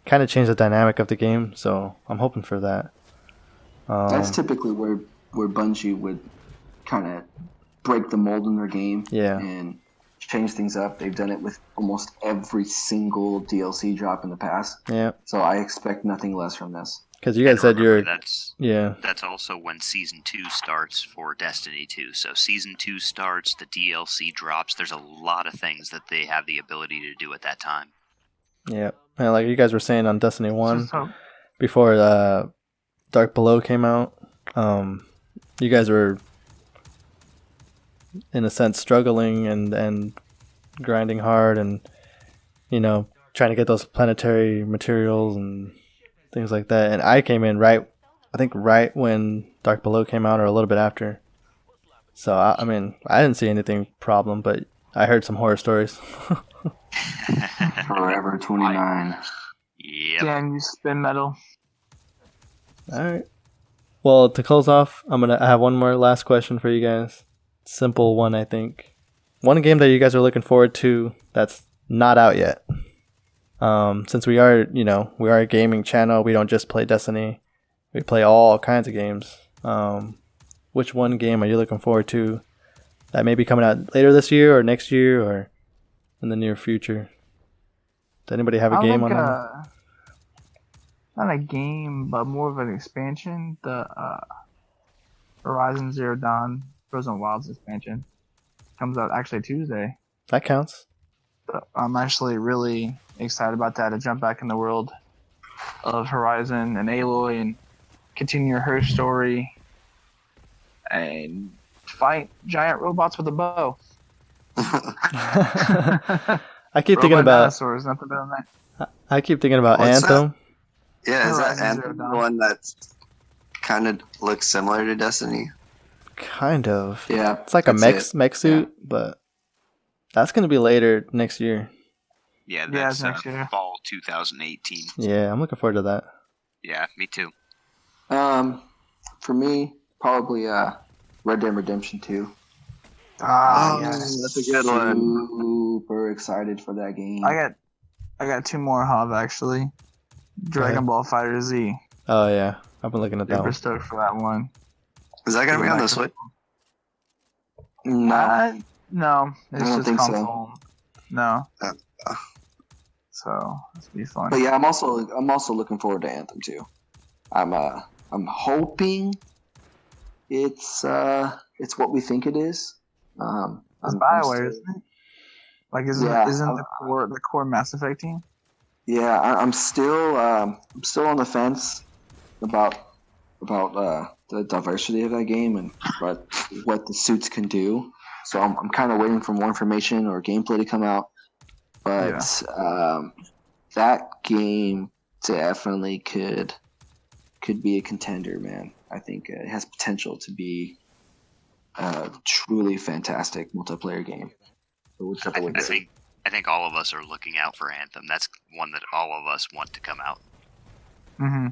kind of change the dynamic of the game. So I'm hoping for that. That's typically where Bungie would kind of break the mold in their game and change things up. They've done it with almost every single DLC drop in the past. Yeah. So I expect nothing less from this. Because you guys said you're... That's also when Season 2 starts for Destiny 2. So Season 2 starts, the DLC drops. There's a lot of things that they have the ability to do at that time. Yeah. And like you guys were saying on Destiny 1, Just hope. before Dark Below came out, you guys were, in a sense, struggling and grinding hard and, you know, trying to get those planetary materials and things like that. And I came in right when Dark Below came out, or a little bit after. So I mean, I didn't see anything problem, but I heard some horror stories. Forever 29. Yep. Damn, you spin metal. All right. Well, to close off, I have one more last question for you guys. Simple one, I think. One game that you guys are looking forward to that's not out yet. Since we are a gaming channel, we don't just play Destiny. We play all kinds of games. Which one game are you looking forward to that may be coming out later this year or next year or in the near future? Does anybody have a game on that? Not a game, but more of an expansion. The Horizon Zero Dawn Frozen Wilds expansion comes out actually Tuesday. That counts. I'm actually really excited about that, to jump back in the world of Horizon and Aloy and continue her story and fight giant robots with a bow. I keep thinking Robot about dinosaurs, nothing better than that. I keep thinking about What's that? Anthem. Yeah, is that Horizon Zero Anthem the Dawn. one that's kind of looks similar to Destiny? Kind of. Yeah. It's like a that's mech suit, but that's gonna be later next year. Yeah, Yeah, that's it's next year. fall 2018. Yeah, I'm looking forward to that. Yeah, me too. For me, probably Red Dead Redemption 2. Ah, Oh, yes. that's a good one. Super excited for that game. I got 2 more Hov actually. Dragon Ball Fighter Z. Oh yeah, I've been looking at that Super one. stoked for that one. Is that gonna be on the Switch? Nah, No, it's I don't just think so. console. No. Uh, So it's be fun. but yeah, I'm also looking forward to Anthem too. I'm hoping it's what we think it is. It's I'm Bioware, still- isn't it? Like, isn't Yeah, the core Mass Effect team? Yeah, I'm still on the fence about the diversity of that game and what the suits can do. So I'm kind of waiting for more information or gameplay to come out. But that game definitely could be a contender, man. I think it has potential to be a truly fantastic multiplayer game. I think all of us are looking out for Anthem. That's one that all of us want to come out. Mm-hmm.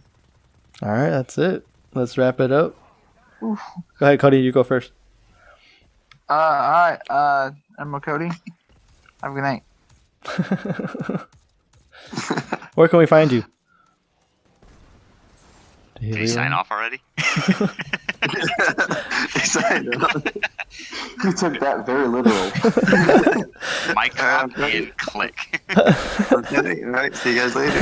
All right, that's it. Let's wrap it up. Oof. Go ahead, Cody. You go first. All right. I'm Cody. Have a good night. Where can we find you? Did he sign off already? You took that very literal. Mic drop and click. Okay, all right. See you guys later.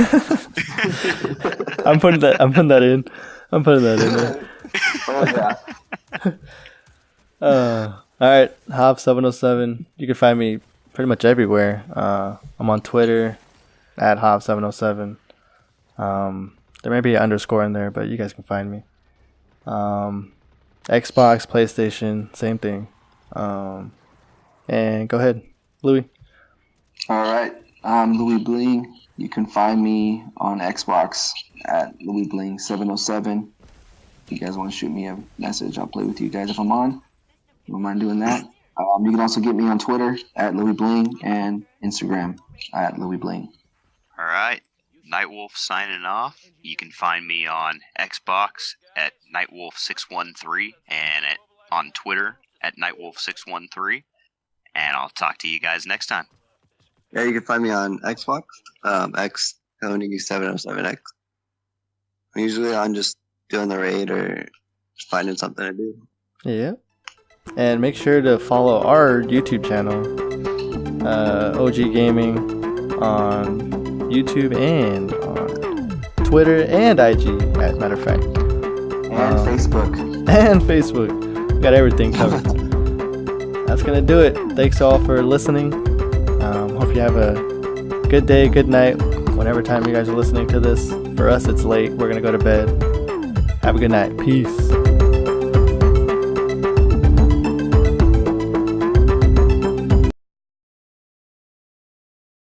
I'm putting that in. I'm putting that in there. Oh yeah. All right, Hob707. You can find me pretty much everywhere. I'm on Twitter at Hob707. There may be an underscore in there, but you guys can find me. Xbox, PlayStation, same thing. And go ahead, Louis. All right. I'm Louis Bling. You can find me on Xbox at Louis Bling 707. If you guys want to shoot me a message, I'll play with you guys if I'm on. Don't mind doing that. You can also get me on Twitter at Louis Bling and Instagram at Louis Bling. All right. Nightwolf signing off. You can find me on Xbox at Nightwolf613 and on Twitter at Nightwolf613. And I'll talk to you guys next time. Yeah, you can find me on Xbox, X Tony 707X. I'm usually on just doing the raid or finding something to do. Yeah. And make sure to follow our YouTube channel, OG Gaming, on YouTube and on Twitter and IG, as a matter of fact. And Facebook. And Facebook. We got everything covered. That's going to do it. Thanks all for listening. Hope you have a good day, good night, whenever time you guys are listening to this. For us, it's late. We're going to go to bed. Have a good night. Peace.